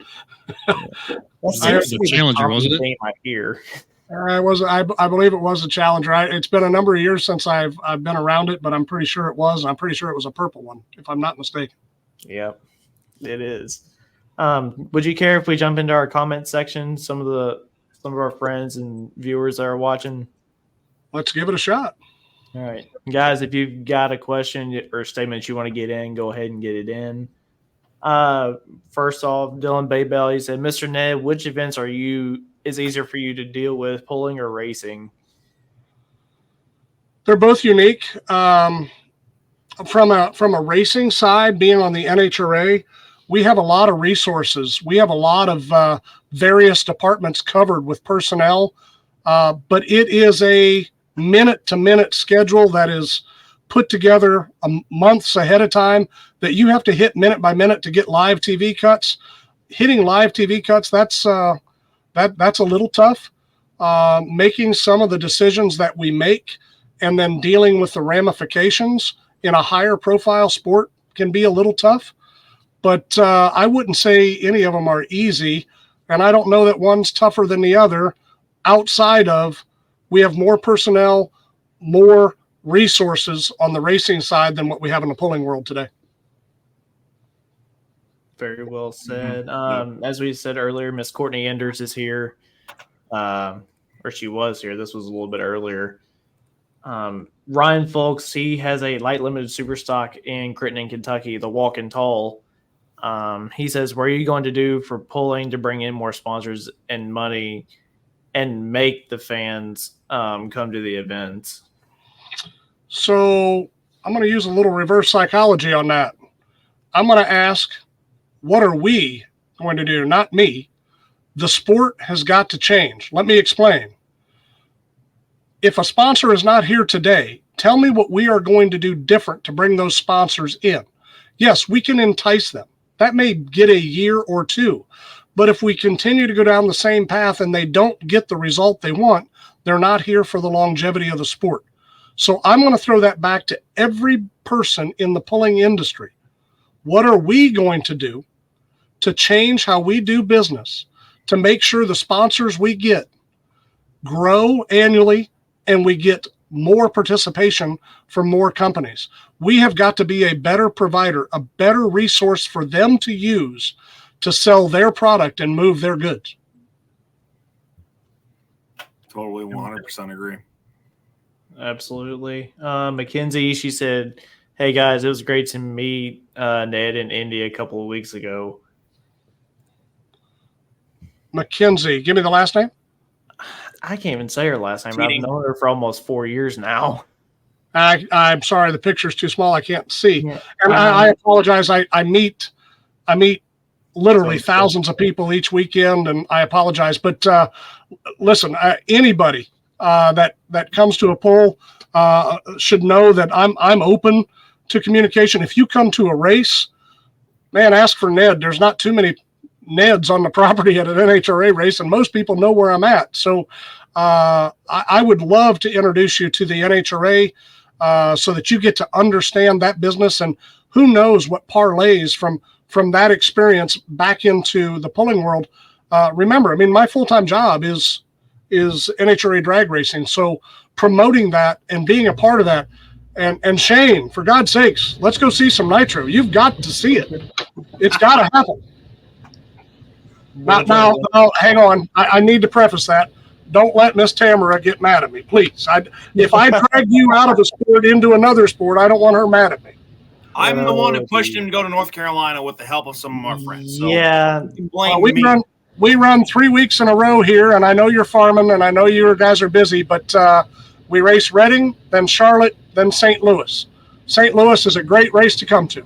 C: The Challenger, wasn't it?
A: I hear.
B: I believe it was a Challenger. It's been a number of years since I've been around it, but I'm pretty sure it was. I'm pretty sure it was a purple one, if I'm not mistaken.
A: Yep, it is. Would you care if we jump into our comment section? Some of our friends and viewers that are watching.
B: Let's give it a shot.
A: All right, guys, if you've got a question or statement you want to get in, go ahead and get it in. First off, Dylan Baybell, he said, Mr. Ned, which events is easier for you to deal with, pulling or racing?
B: They're both unique. From a racing side, being on the NHRA, we have a lot of resources. We have a lot of various departments covered with personnel, but it is a minute-to-minute schedule that is put together months ahead of time that you have to hit minute by minute to get live TV cuts. Hitting live TV cuts, that's a little tough. Making some of the decisions that we make and then dealing with the ramifications in a higher profile sport can be a little tough. But I wouldn't say any of them are easy, and I don't know that one's tougher than the other outside of we have more personnel, more resources on the racing side than what we have in the pulling world today.
A: Very well said. As we said earlier, Miss Courtney Enders is here, or she was here. This was a little bit earlier. Ryan Folks, he has a light limited super stock in Crittenden, Kentucky, the Walking Tall. He says, what are you going to do for pulling to bring in more sponsors and money and make the fans come to the events?
B: So I'm going to use a little reverse psychology on that. I'm going to ask, what are we going to do? Not me. The sport has got to change. Let me explain. If a sponsor is not here today, tell me what we are going to do different to bring those sponsors in. Yes, we can entice them. That may get a year or two. But if we continue to go down the same path and they don't get the result they want, they're not here for the longevity of the sport. So I'm going to throw that back to every person in the pulling industry. What are we going to do to change how we do business, to make sure the sponsors we get grow annually and we get more participation from more companies? We have got to be a better provider, a better resource for them to use to sell their product and move their goods.
D: Totally 100% agree.
A: Absolutely. Mackenzie, she said, hey guys, it was great to meet Ned in India a couple of weeks ago.
B: Mackenzie, give me the last name.
A: I can't even say her last name. I've known her for almost 4 years now.
B: I'm sorry, the picture's too small. I can't see.
A: Yeah.
B: And I apologize. I meet literally thousands of people each weekend, and I apologize. But listen, anybody that comes to a pull should know that I'm open to communication. If you come to a race, man, ask for Ned. There's not too many Neds on the property at an NHRA race, and most people know where I'm at. So I would love to introduce you to the NHRA so that you get to understand that business, and who knows what parlays from that experience back into the pulling world. Remember, I mean, my full-time job is NHRA drag racing. So promoting that and being a part of that, and Shane, for God's sakes, let's go see some Nitro. You've got to see it. It's got to happen. Now, hang on. I need to preface that. Don't let Miss Tamara get mad at me, please. If I drag you out of a sport into another sport, I don't want her mad at me.
D: I'm the one who pushed him to go to North Carolina with the help of some of our friends. So
A: yeah.
B: We run 3 weeks in a row here, and I know you're farming, and I know you guys are busy, but We race Reading, then Charlotte, then St. Louis. St. Louis is a great race to come to.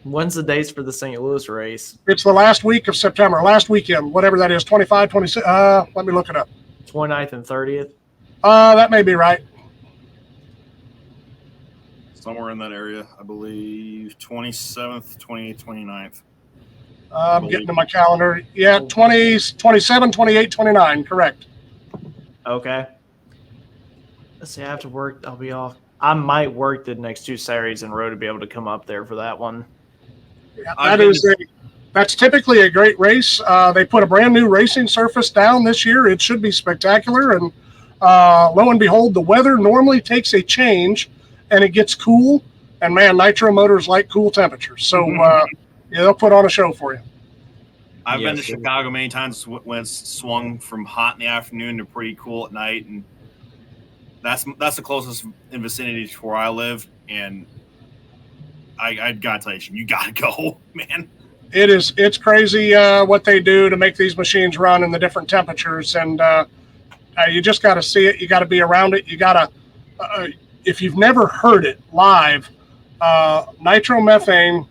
A: When's the dates for the St. Louis race?
B: It's the last week of September, last weekend, whatever that is, 25, 26. Let me look it up.
A: 29th and 30th?
B: That may be right.
D: Somewhere in that area, I believe 27th, 28th, 29th.
B: I'm getting to my calendar. Yeah, 20, 27, 28, 29, correct.
A: Okay. Let's see, I have to work. I'll be off. I might work the next 2 Saturdays in a row to be able to come up there for that one.
B: Yeah, that's typically a great race. They put a brand new racing surface down this year. It should be spectacular. And lo and behold, the weather normally takes a change and it gets cool. And man, nitro motors like cool temperatures. So yeah, they'll put on a show for you.
D: I've been to Chicago many times when it's swung from hot in the afternoon to pretty cool at night, and that's the closest in vicinity to where I live. And I gotta tell you gotta go, man.
B: It's crazy what they do to make these machines run in the different temperatures, and you just got to see it. You got to be around it. You got to, if you've never heard it live, nitromethane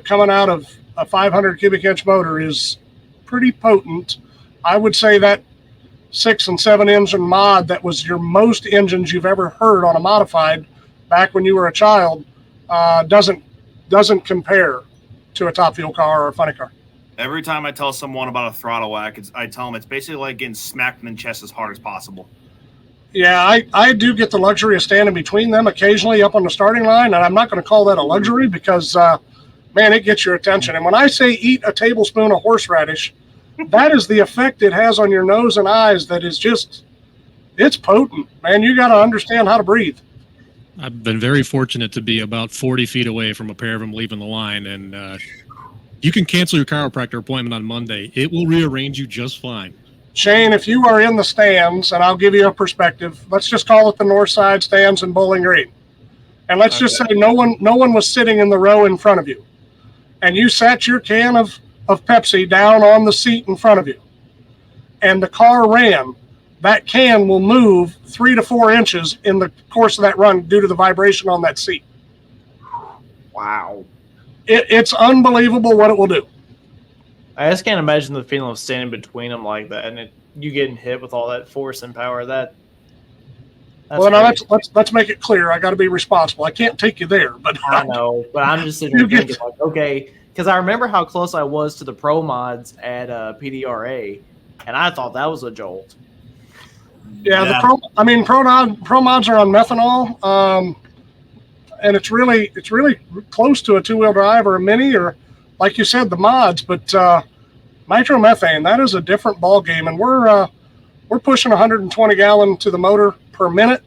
B: coming out of a 500 cubic inch motor is pretty potent. I would say that 6 and 7 engine mod that was your most engines you've ever heard on a modified back when you were a child doesn't compare to a top fuel car or a funny car.
D: Every time I tell someone about a throttle whack, I tell them it's basically like getting smacked in the chest as hard as possible.
B: Yeah, I do get the luxury of standing between them occasionally up on the starting line, and I'm not going to call that a luxury because, man, it gets your attention. And when I say eat a tablespoon of horseradish, that is the effect it has on your nose and eyes that is just, it's potent, man. You got to understand how to breathe.
C: I've been very fortunate to be about 40 feet away from a pair of them leaving the line, and you can cancel your chiropractor appointment on Monday. It will rearrange you just fine.
B: Shane, if you are in the stands, and I'll give you a perspective, let's just call it the north side stands in Bowling Green. And let's just say no one was sitting in the row in front of you. And you sat your can of Pepsi down on the seat in front of you. And the car ran. That can will move 3 to 4 inches in the course of that run due to the vibration on that seat.
A: Wow.
B: It's unbelievable what it will do.
A: I just can't imagine the feeling of standing between them like that, and you getting hit with all that force and power. That's
B: well, now let's make it clear. I got to be responsible. I can't take you there, but
A: I know. But I'm just sitting here thinking, like, okay, because I remember how close I was to the pro mods at PDRA, and I thought that was a jolt.
B: Yeah, the pro mods are on methanol, and it's really close to a 2-wheel drive or a mini or, like you said, the mods. But nitromethane, that is a different ball game, and we're pushing 120 gallon to the motor per minute.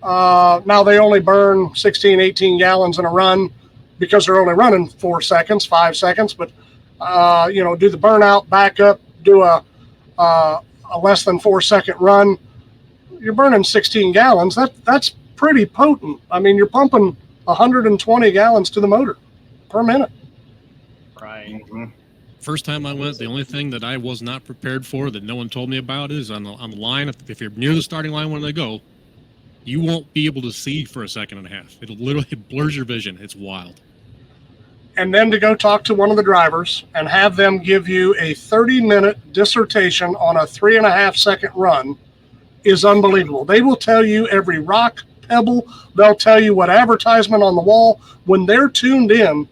B: Now they only burn 16, 18 gallons in a run because they're only running 4 seconds, 5 seconds. But do the burnout, back up, do a less than 4 second run. You're burning 16 gallons. That's pretty potent. I mean, you're pumping 120 gallons to the motor per minute.
A: Right.
D: Mm-hmm.
C: First time I went, the only thing that I was not prepared for that no one told me about is on the line, if you're near the starting line when they go, you won't be able to see for a second and a half. It'll literally blurs your vision. It's wild.
B: And then to go talk to one of the drivers and have them give you a 30-minute dissertation on a 3.5 second run is unbelievable. They will tell you every rock, pebble. They'll tell you what advertisement on the wall. When they're tuned in,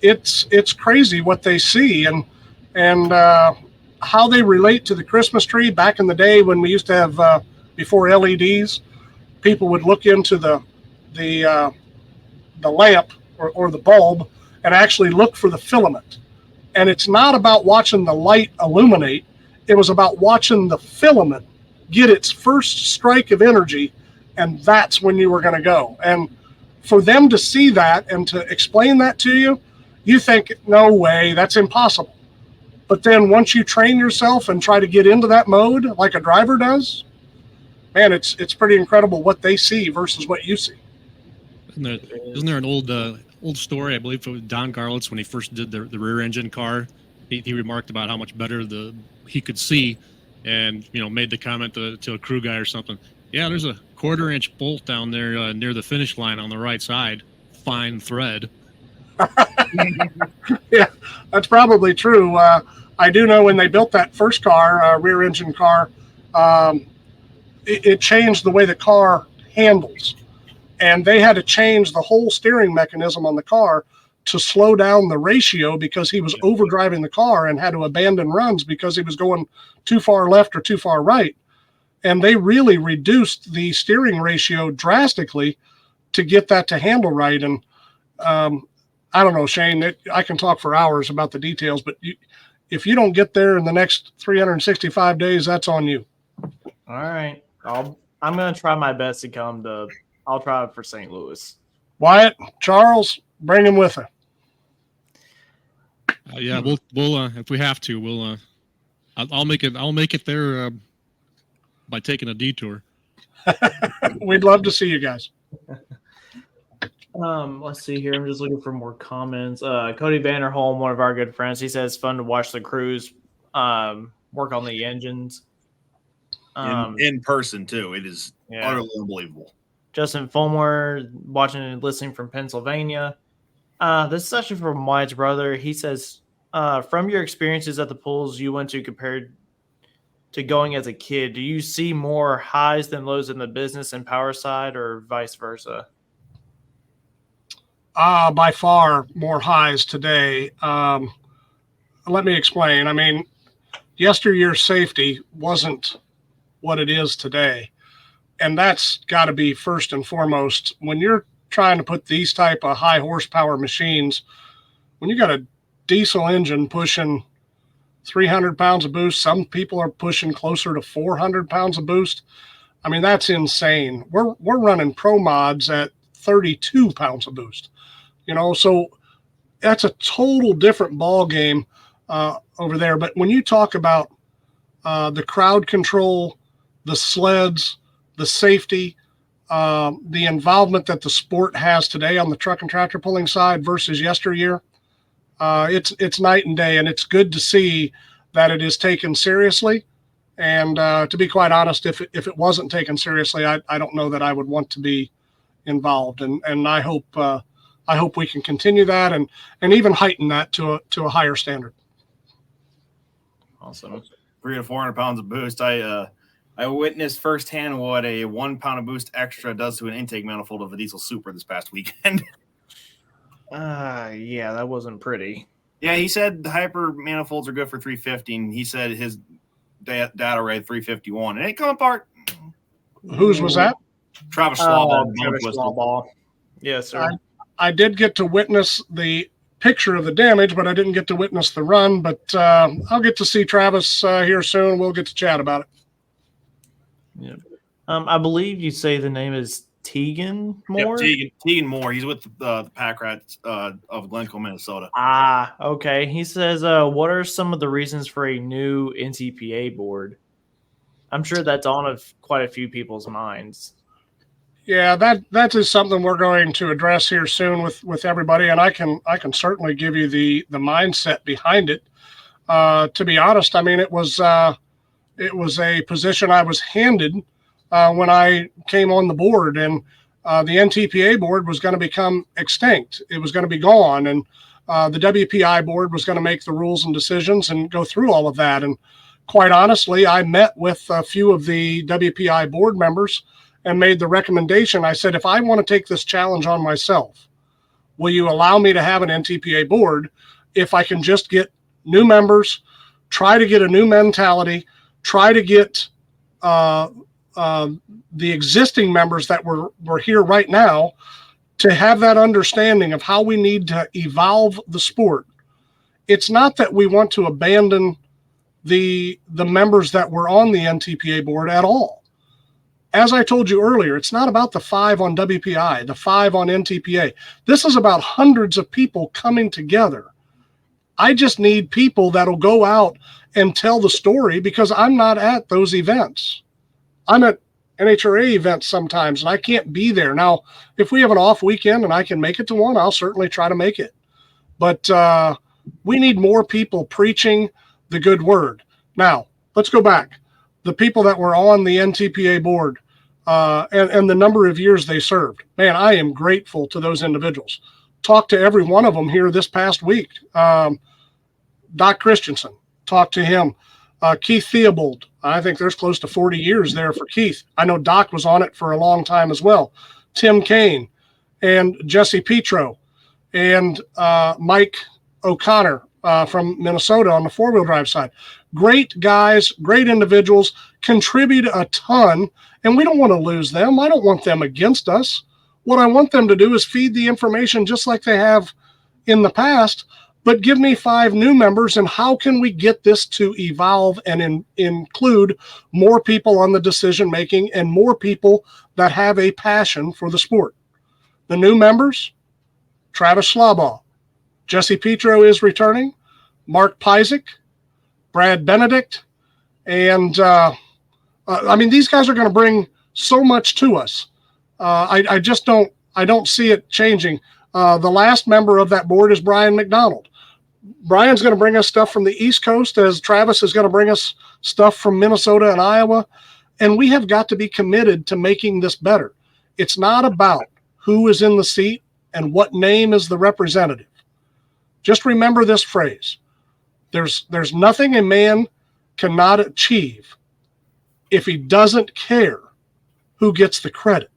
B: it's crazy what they see and how they relate to the Christmas tree. Back in the day when we used to have before LEDs, people would look into the lamp or the bulb and actually look for the filament. And it's not about watching the light illuminate. It was about watching the filament get its first strike of energy, and that's when you were going to go. And for them to see that and to explain that to you, you think, no way, that's impossible. But then once you train yourself and try to get into that mode like a driver does, man, it's pretty incredible what they see versus what you see.
C: Isn't there an old story, I believe, with Don Garlitz when he first did the rear engine car? He remarked about how much better he could see and made the comment to a crew guy or something. Yeah, there's a 1/4-inch bolt down there near the finish line on the right side. Fine thread.
B: Yeah, that's probably true. I do know when they built that first car, rear engine car, it changed the way the car handles. And they had to change the whole steering mechanism on the car to slow down the ratio because he was overdriving the car and had to abandon runs because he was going too far left or too far right. And they really reduced the steering ratio drastically to get that to handle right. And I don't know, Shane, I can talk for hours about the details, but if you don't get there in the next 365 days, that's on you.
A: All right. I'm going to try my best to come to – I'll try for St. Louis.
B: Wyatt, Charles, bring him with her.
C: Yeah, we'll if we have to, we'll I'll make it there by taking a detour.
B: We'd love to see you guys.
A: Let's see here. I'm just looking for more comments. Cody Vanderholm, one of our good friends, he says fun to watch the crews work on the engines.
D: In person too. It is utterly unbelievable.
A: Justin Fulmer, watching and listening from Pennsylvania. This is actually from Wyatt's brother. He says, from your experiences at the pools you went to compared to going as a kid, do you see more highs than lows in the business and power side or vice versa?
B: By far more highs today. Let me explain. I mean, yesteryear's safety wasn't what it is today. And that's got to be first and foremost. When you're trying to put these type of high horsepower machines, when you got a diesel engine pushing 300 pounds of boost, some people are pushing closer to 400 pounds of boost. I mean, that's insane. We're running pro mods at 32 pounds of boost, so that's a total different ball game over there. But when you talk about the crowd control, the sleds, the safety, the involvement that the sport has today on the truck and tractor pulling side versus yesteryear, it's night and day, and it's good to see that it is taken seriously. And to be quite honest, if it wasn't taken seriously, I don't know that I would want to be involved. And I hope we can continue that and even heighten that to a higher standard.
A: Awesome.
D: 300 to 400 pounds of boost. I witnessed firsthand what a 1 pound of boost extra does to an intake manifold of a diesel Super this past weekend.
A: Yeah, that wasn't pretty.
D: Yeah, he said the hyper manifolds are good for 350, and he said his data read 351. It ain't coming apart.
B: Whose was that?
D: Travis Schlaball.
A: Travis Schlaball. Yes, sir.
B: I did get to witness the picture of the damage, but I didn't get to witness the run. But I'll get to see Travis here soon. We'll get to chat about it.
A: Yeah. I believe you say the name is Tegan Moore?
D: Yep, Tegan Moore. He's with the Pack Rats of Glencoe, Minnesota.
A: Okay. He says, what are some of the reasons for a new NTPA board? I'm sure that's on quite a few people's minds. Yeah,
B: that is something we're going to address here soon with everybody, and I can certainly give you the mindset behind it. To be honest, I mean it was a position I was handed when I came on the board, and the NTPA board was going to become extinct. It was going to be gone, and the WPI board was going to make the rules and decisions and go through all of that. And quite honestly, I met with a few of the WPI board members and made the recommendation. I said, if I want to take this challenge on myself, will you allow me to have an NTPA board if I can just get new members, try to get a new mentality, try to get the existing members that were here right now to have that understanding of how we need to evolve the sport. It's not that we want to abandon the members that were on the NTPA board at all. As I told you earlier, it's not about the 5 on WPI, the 5 on NTPA. This is about hundreds of people coming together. I just need people that'll go out and tell the story, because I'm not at those events. I'm at NHRA events sometimes, and I can't be there. Now, if we have an off weekend and I can make it to one, I'll certainly try to make it. But we need more people preaching the good word. Now, let's go back. the people that were on the NTPA board and the number of years they served. Man, I am grateful to those individuals. Talked to every one of them here this past week. Doc Christensen, talked to him. Keith Theobald, I think there's close to 40 years there for Keith. I know Doc was on it for a long time as well. Tim Kane and Jesse Petro and Mike O'Connor from Minnesota on the four-wheel drive side. Great guys, great individuals, contribute a ton, and we don't want to lose them. I don't want them against us. What I want them to do is feed the information just like they have in the past, but give me 5 new members, and how can we get this to evolve and include more people on the decision-making and more people that have a passion for the sport. The new members, Travis Schlabaugh, Jesse Petro is returning, Mark Pyzik, Brad Benedict, and these guys are going to bring so much to us. I don't see it changing. The last member of that board is Brian McDonald. Brian's going to bring us stuff from the East Coast, as Travis is going to bring us stuff from Minnesota and Iowa. And we have got to be committed to making this better. It's not about who is in the seat and what name is the representative. Just remember this phrase. There's nothing a man cannot achieve if he doesn't care who gets the credit.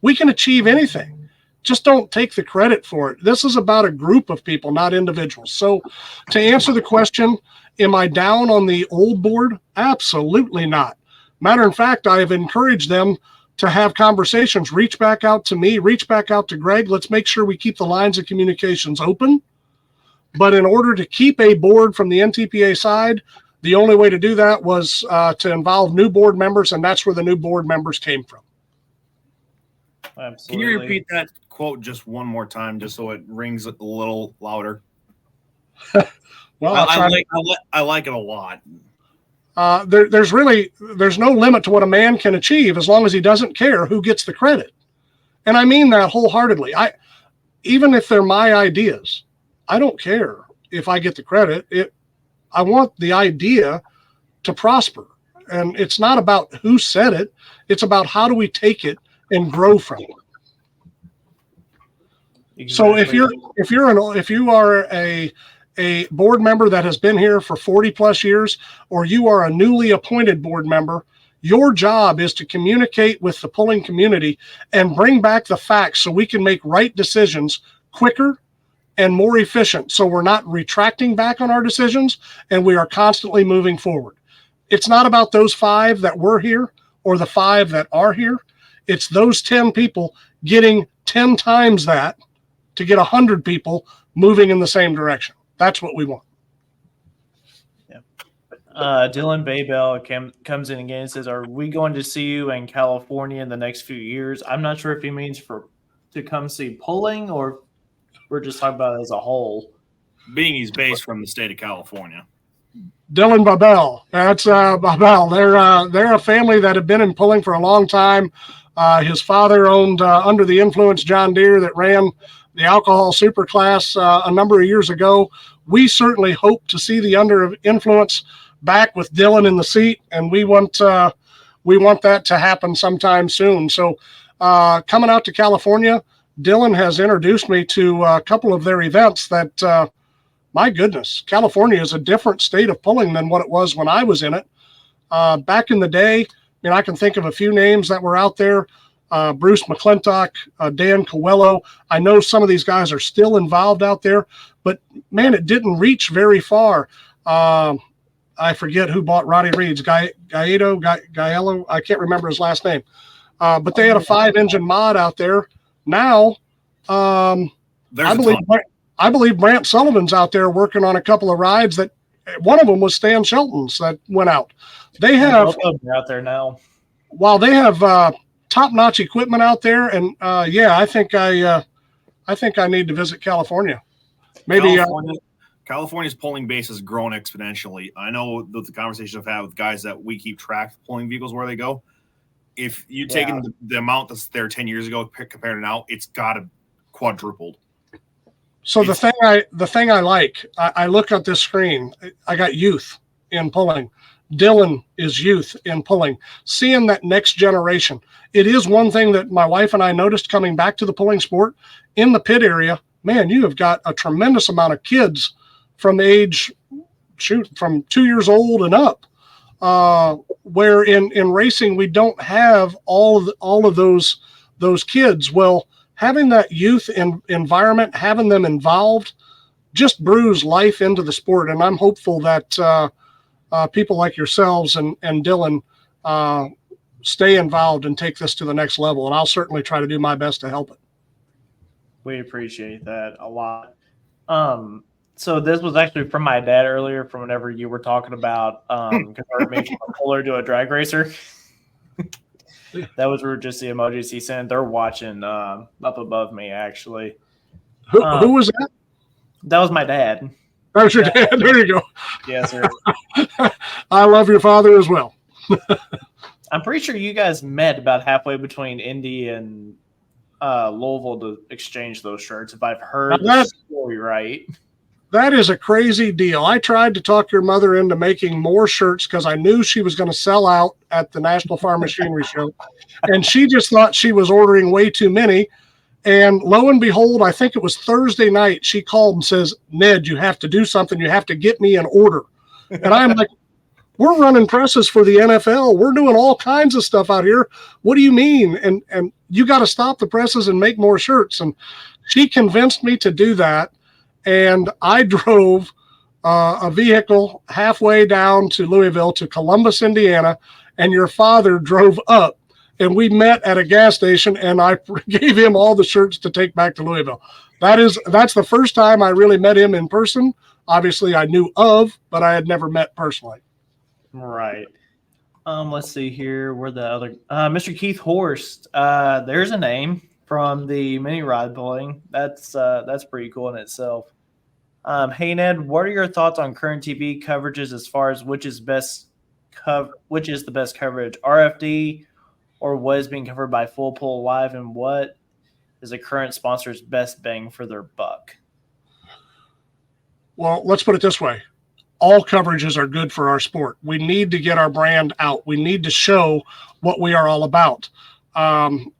B: We can achieve anything. Just don't take the credit for it. This is about a group of people, not individuals. So to answer the question, am I down on the old board? Absolutely not. Matter of fact, I have encouraged them to have conversations. Reach back out to me, reach back out to Greg. Let's make sure we keep the lines of communications open. But in order to keep a board from the NTPA side, the only way to do that was to involve new board members, and that's where the new board members came from.
A: Absolutely.
D: Can you repeat that quote just one more time, just so it rings a little louder?
B: Well,
D: I like it a lot.
B: There's no limit to what a man can achieve as long as he doesn't care who gets the credit. And I mean that wholeheartedly. Even if they're my ideas, I don't care if I get the credit. I want the idea to prosper. And it's not about who said it. It's about how do we take it and grow from it.
A: Exactly.
B: So if you are a board member that has been here for 40 plus years, or you are a newly appointed board member, your job is to communicate with the pulling community and bring back the facts so we can make right decisions quicker and more efficient. So we're not retracting back on our decisions, and we are constantly moving forward. It's not about those 5 that were here or the 5 that are here. It's those 10 people getting 10 times that to get 100 people moving in the same direction. That's what we want.
A: Yeah. Dylan Baybell comes in again and says, "Are we going to see you in California in the next few years?" I'm not sure if he means to come see pulling, or we're just talking about it as a whole.
D: Being he's based from the state of California.
B: Dylan Babel. That's Babel. They're a family that have been in pulling for a long time. His father owned Under the Influence John Deere that ran the alcohol superclass a number of years ago. We certainly hope to see the Under Influence back with Dylan in the seat, and we want that to happen sometime soon. So coming out to California, Dylan has introduced me to a couple of their events that, my goodness, California is a different state of pulling than what it was when I was in it. Back in the day, I can think of a few names that were out there. Bruce McClintock, Dan Coelho. I know some of these guys are still involved out there, but man, it didn't reach very far. I forget who bought Roddy Reed's Gaello. I can't remember his last name. But they had a 5-engine mod out there. Now, I believe Brant Sullivan's out there working on a couple of rides. That one of them was Stan Shelton's that went out. They have
A: out there now.
B: While they have top-notch equipment out there, and I think I need to visit California. Maybe
D: California's polling base has grown exponentially. I know the conversations I've had with guys that we keep track of polling vehicles where they go. If you take in the amount that's there 10 years ago compared to now, it's got to quadrupled.
B: So the thing I like, I look at this screen. I got youth in pulling. Dylan is youth in pulling, seeing that next generation. It is one thing that my wife and I noticed coming back to the pulling sport in the pit area. Man, you have got a tremendous amount of kids from the age, from 2 years old and up. Where in racing, we don't have all of those kids. Well, having that youth environment, having them involved, just brews life into the sport. And I'm hopeful that people like yourselves and Dylan stay involved and take this to the next level. And I'll certainly try to do my best to help it.
A: We appreciate that a lot. So this was actually from my dad earlier, from whenever you were talking about converting me from a puller to a drag racer. That was just the emojis he sent. They're watching up above me, actually.
B: Who was that?
A: That was my dad.
B: That's your dad. There you go.
A: Yes, sir.
B: I love your father as well.
A: I'm pretty sure you guys met about halfway between Indy and Louisville to exchange those shirts, if I've heard the story right.
B: That is a crazy deal. I tried to talk your mother into making more shirts because I knew she was going to sell out at the National Farm Machinery Show. And she just thought she was ordering way too many. And lo and behold, I think it was Thursday night, she called and says, Ned, you have to do something. You have to get me an order. And I'm like, we're running presses for the NFL. We're doing all kinds of stuff out here. What do you mean? And you got to stop the presses and make more shirts. And she convinced me to do that. And I drove a vehicle halfway down to Louisville to Columbus, Indiana, and your father drove up, and we met at a gas station, and I gave him all the shirts to take back to Louisville. That's the first time I really met him in person. Obviously, I knew of, but I had never met personally.
A: Right. Let's see here. Where the other Mr. Keith Horst. There's a name from the mini rod pulling. That's pretty cool in itself. Hey Ned, what are your thoughts on current TV coverages as far as which is the best coverage, RFD or what is being covered by Full Pull Live, and what is the current sponsor's best bang for their buck?
B: Well, let's put it this way. All coverages are good for our sport. We need to get our brand out. We need to show what we are all about.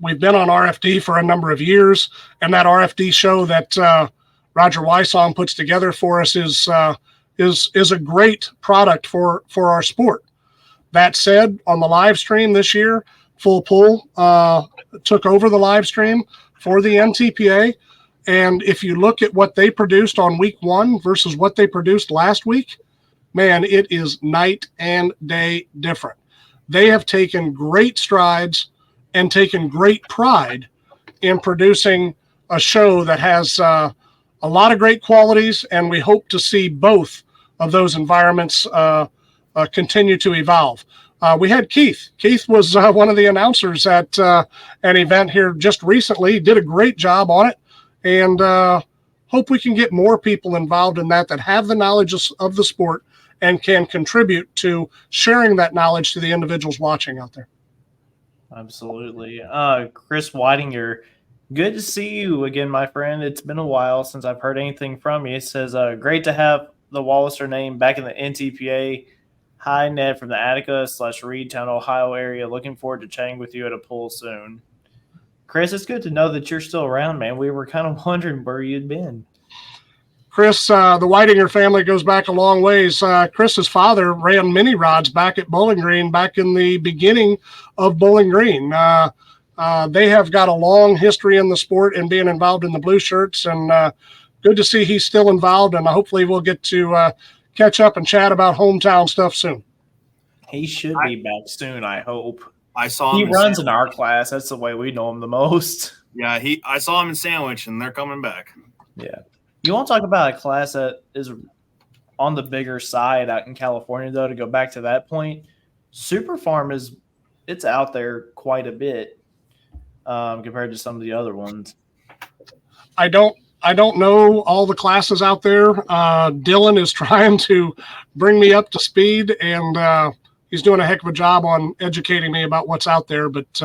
B: We've been on RFD for a number of years, and that RFD show that Roger Wysong puts together for us is a great product for our sport. That said, on the live stream this year, Full Pull took over the live stream for the NTPA. And if you look at what they produced on week 1 versus what they produced last week, man, it is night and day different. They have taken great strides and taken great pride in producing a show that has a lot of great qualities, and we hope to see both of those environments continue to evolve. We had Keith. Keith was one of the announcers at an event here just recently. He did a great job on it, and hope we can get more people involved in that have the knowledge of the sport and can contribute to sharing that knowledge to the individuals watching out there.
A: Absolutely. Chris Whitinger, good to see you again, my friend. It's been a while since I've heard anything from you. It says, great to have the Walliser name back in the NTPA. Hi, Ned from the Attica/Reedtown, Ohio area. Looking forward to chatting with you at a pull soon. Chris, it's good to know that you're still around, man. We were kind of wondering where you'd been.
B: Chris, the Whitinger family goes back a long ways. Chris's father ran mini rods back at Bowling Green back in the beginning of Bowling Green. They have got a long history in the sport and being involved in the blue shirts, and good to see he's still involved, and hopefully we'll get to catch up and chat about hometown stuff soon.
A: He should be back soon, I hope.
D: I saw him.
A: He runs in our class. That's the way we know him the most.
D: Yeah, I saw him in Sandwich, and they're coming back.
A: Yeah. You want to talk about a class that is on the bigger side out in California, though, to go back to that point, Super Farm it's out there quite a bit compared to some of the other ones.
B: I don't know all the classes out there. Dylan is trying to bring me up to speed, and he's doing a heck of a job on educating me about what's out there. But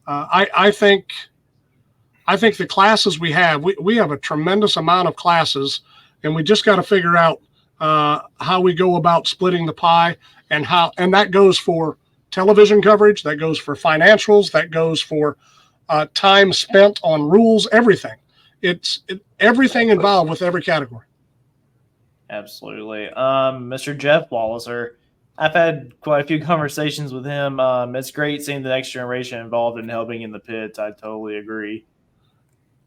B: I think the classes we have a tremendous amount of classes, and we just got to figure out how we go about splitting the pie, and that goes for television coverage, that goes for financials, that goes for time spent on rules, everything. Everything involved with every category.
A: Absolutely. Mr. Jeff Walliser, I've had quite a few conversations with him. It's great seeing the next generation involved in helping in the pits. I totally agree.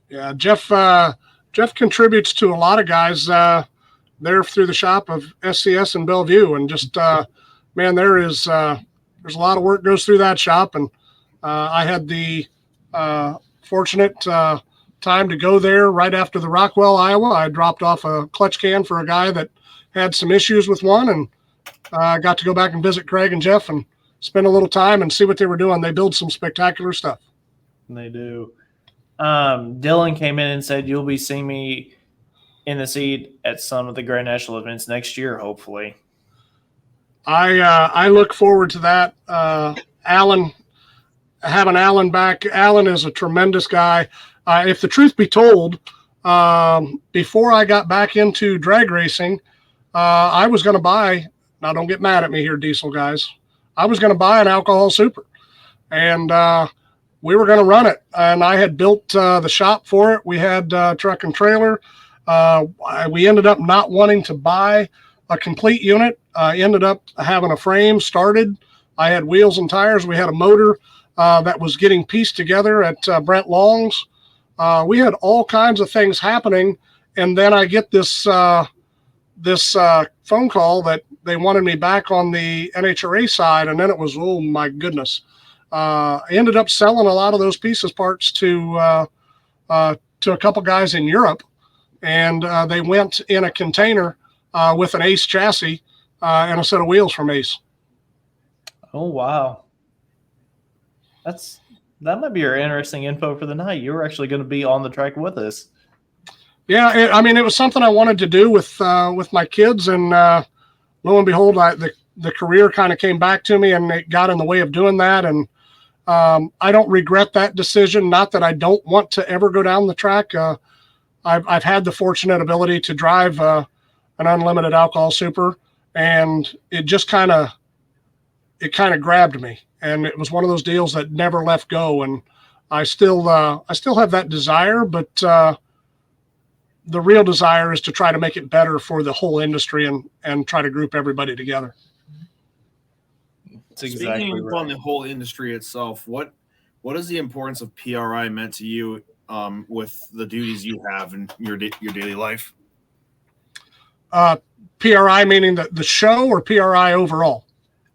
B: Yeah, Jeff contributes to a lot of guys there through the shop of SCS and Bellevue, and just man, there's a lot of work goes through that shop, and I had the fortunate time to go there right after the Rockwell, Iowa. I dropped off a clutch can for a guy that had some issues with one, and I got to go back and visit Craig and Jeff and spend a little time and see what they were doing. They build some spectacular stuff.
A: They do. Dylan came in and said, you'll be seeing me in the seat at some of the Grand National events next year, hopefully.
B: I look forward to that. Having Alan back. Alan is a tremendous guy. If the truth be told, before I got back into drag racing, I was going to buy, now don't get mad at me here, diesel guys, I was going to buy an alcohol super, and we were going to run it, and I had built the shop for it. We had truck and trailer. We ended up not wanting to buy a complete unit. Ended up having a frame started. I had wheels and tires. We had a motor that was getting pieced together at Brent Long's. We had all kinds of things happening, and then I get this phone call that they wanted me back on the NHRA side, and then it was, oh my goodness. I ended up selling a lot of those pieces parts to a couple guys in Europe, and they went in a container with an Ace chassis and a set of wheels from Ace.
A: Oh, wow. That might be your interesting info for the night. You were actually going to be on the track with us.
B: Yeah, it was something I wanted to do with my kids, and lo and behold, the career kind of came back to me, and it got in the way of doing that. And I don't regret that decision. Not that I don't want to ever go down the track. I've had the fortunate ability to drive an unlimited alcohol super, and it just kind of grabbed me. And it was one of those deals that never left go. And I still have that desire, but the real desire is to try to make it better for the whole industry and try to group everybody together.
A: That's exactly
D: Speaking
A: right.
D: on the whole industry itself, what is the importance of PRI meant to you with the duties you have in your daily life?
B: PRI meaning the show, or PRI overall?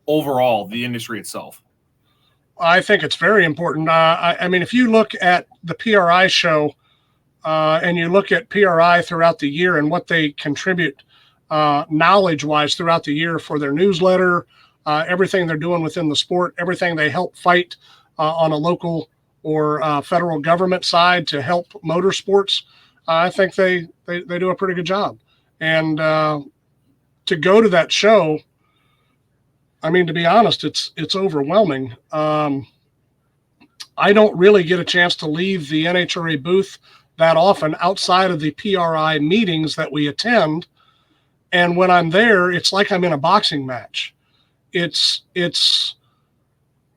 D: Overall, the industry itself.
B: I think it's very important. If you look at the PRI show and you look at PRI throughout the year and what they contribute knowledge-wise throughout the year for their newsletter, everything they're doing within the sport, everything they help fight on a local or federal government side to help motorsports, I think they do a pretty good job. And to go to that show, to be honest, it's overwhelming. I don't really get a chance to leave the NHRA booth that often outside of the PRI meetings that we attend. And when I'm there, it's like I'm in a boxing match. It's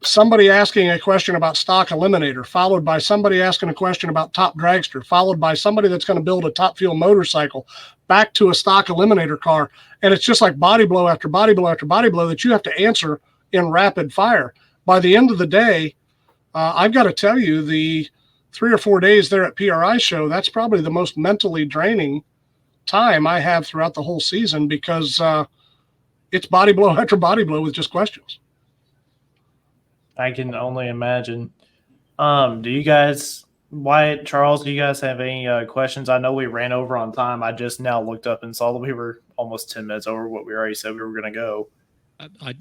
B: somebody asking a question about stock eliminator, followed by somebody asking a question about top dragster, followed by somebody that's going to build a top fuel motorcycle, back to a stock eliminator car. And it's just like body blow after body blow after body blow that you have to answer in rapid fire. By the end of the day, I've got to tell you, the 3 or 4 days there at PRI show, that's probably the most mentally draining time I have throughout the whole season, because it's body blow after body blow with just questions.
A: I can only imagine. Do you guys, Wyatt, Charles, do you guys have any questions? I know we ran over on time. I just now looked up and saw that we were almost 10 minutes over what we already said we were going to go.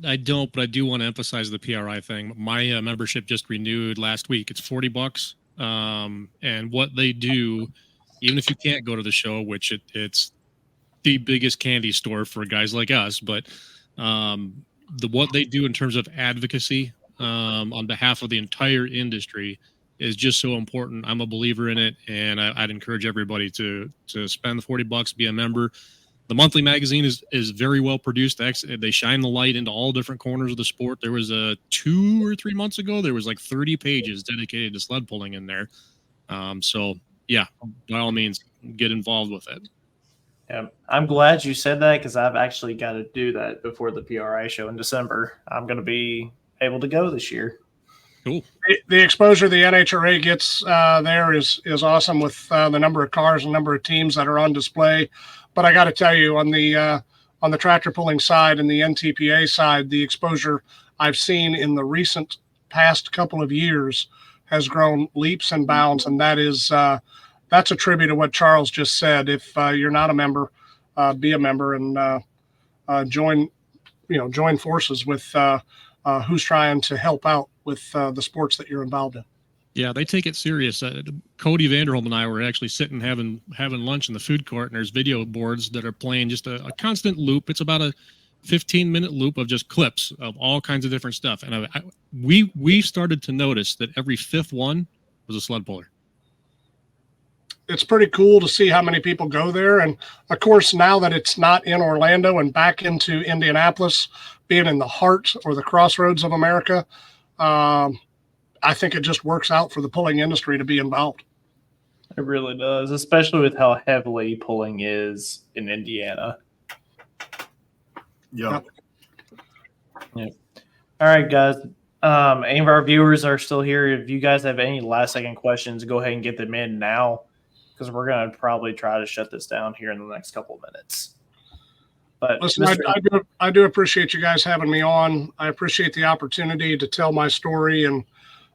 C: I don't, but I do want to emphasize the PRI thing. My membership just renewed last week. It's $40. And what they do, even if you can't go to the show, which it's the biggest candy store for guys like us, but what they do in terms of advocacy on behalf of the entire industry is just so important. I'm a believer in it, and I'd encourage everybody to spend the $40, be a member. The monthly magazine is very well produced. They shine the light into all different corners of the sport. There was 2 or 3 months ago, there was like 30 pages dedicated to sled pulling in there. So yeah, by all means, get involved with it.
A: Yeah, I'm glad you said that because I've actually got to do that before the PRA show in December. I'm going to be able to go this year.
C: Cool.
B: The exposure the NHRA gets there is awesome with the number of cars and number of teams that are on display. But I got to tell you, on the tractor pulling side and the NTPA side, the exposure I've seen in the recent past couple of years has grown leaps and bounds, and that's a tribute to what Charles just said. If you're not a member, be a member and join forces with who's trying to help out with the sports that you're involved in.
C: Yeah, they take it serious. Cody Vanderholm and I were actually sitting having lunch in the food court, and there's video boards that are playing just a constant loop. It's about a 15-minute loop of just clips of all kinds of different stuff. And we started to notice that every fifth one was a sled puller.
B: It's pretty cool to see how many people go there. And of course, now that it's not in Orlando and back into Indianapolis, being in the heart or the crossroads of America, I think it just works out for the pulling industry to be involved.
A: It really does, especially with how heavily pulling is in Indiana.
D: Yeah.
A: Yep. All right, guys. Any of our viewers are still here. If you guys have any last-second questions, go ahead and get them in now, because we're going to probably try to shut this down here in the next couple of minutes. But
B: listen, I do appreciate you guys having me on. I appreciate the opportunity to tell my story, and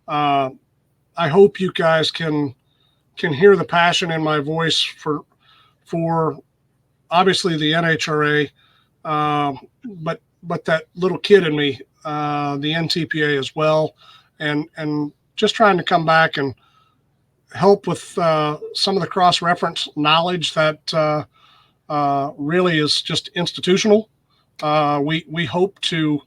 B: I hope you guys can hear the passion in my voice for obviously the NHRA, but that little kid in me, the NTPA as well, and just trying to come back and help with some of the cross-reference knowledge that really is just institutional. We hope to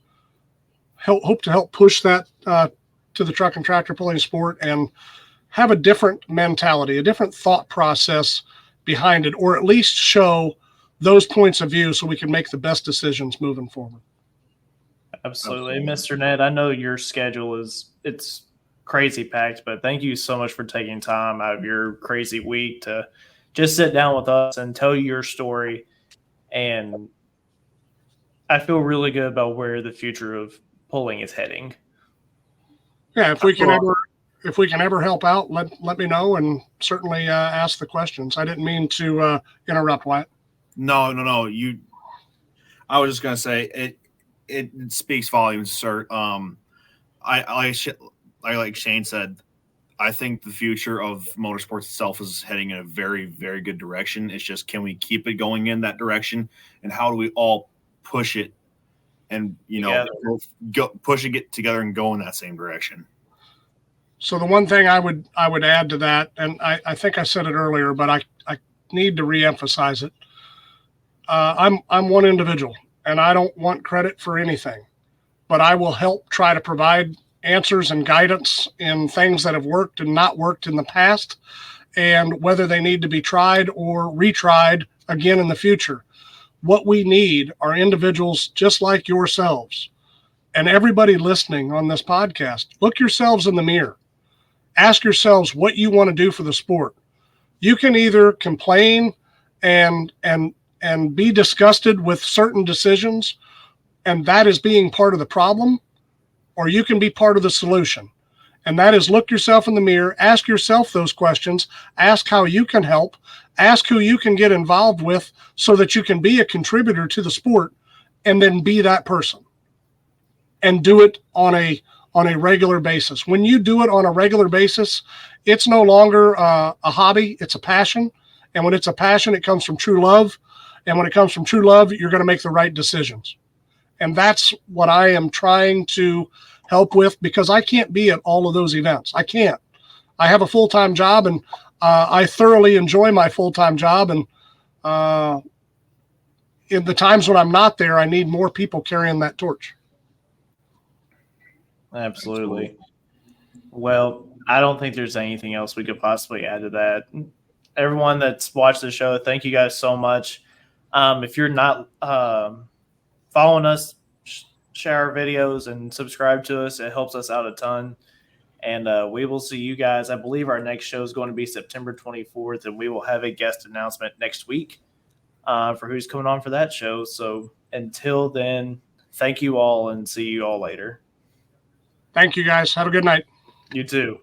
B: help push that to the truck and tractor pulling sport and have a different mentality, a different thought process behind it, or at least show those points of view so we can make the best decisions moving forward.
A: Absolutely. Mr. Ned, I know your schedule it's crazy packed, but thank you so much for taking time out of your crazy week to just sit down with us and tell your story. And I feel really good about where the future of pulling is heading.
B: Yeah, if we can ever help out, let me know, and certainly ask the questions. I didn't mean to interrupt, Wyatt.
D: No. I was just gonna say it speaks volumes, sir. Like Shane said, I think the future of motorsports itself is heading in a very, very good direction. It's just, can we keep it going in that direction, and how do we all push it and get together and go in that same direction?
B: So the one thing I would add to that, and I think I said it earlier, but I need to reemphasize it. I'm one individual, and I don't want credit for anything, but I will help try to provide answers and guidance in things that have worked and not worked in the past, and whether they need to be tried or retried again in the future. What we need are individuals just like yourselves, and everybody listening on this podcast. Look yourselves in the mirror. Ask yourselves what you want to do for the sport. You can either complain and be disgusted with certain decisions, and that is being part of the problem, or you can be part of the solution. And that is, look yourself in the mirror, ask yourself those questions, ask how you can help, ask who you can get involved with so that you can be a contributor to the sport, and then be that person and do it on a regular basis. When you do it on a regular basis, it's no longer a hobby, it's a passion. And when it's a passion, it comes from true love. And when it comes from true love, you're going to make the right decisions. And that's what I am trying to help with, because I can't be at all of those events. I can't. I have a full-time job, and I thoroughly enjoy my full-time job. And in the times when I'm not there, I need more people carrying that torch.
A: Absolutely. Well, I don't think there's anything else we could possibly add to that. Everyone that's watched the show, thank you guys so much. If you're not following us, share our videos and subscribe to us. It helps us out a ton. And we will see you guys. I believe our next show is going to be September 24th, and we will have a guest announcement next week for who's coming on for that show. So until then, thank you all and see you all later.
B: Thank you, guys. Have a good night.
A: You too.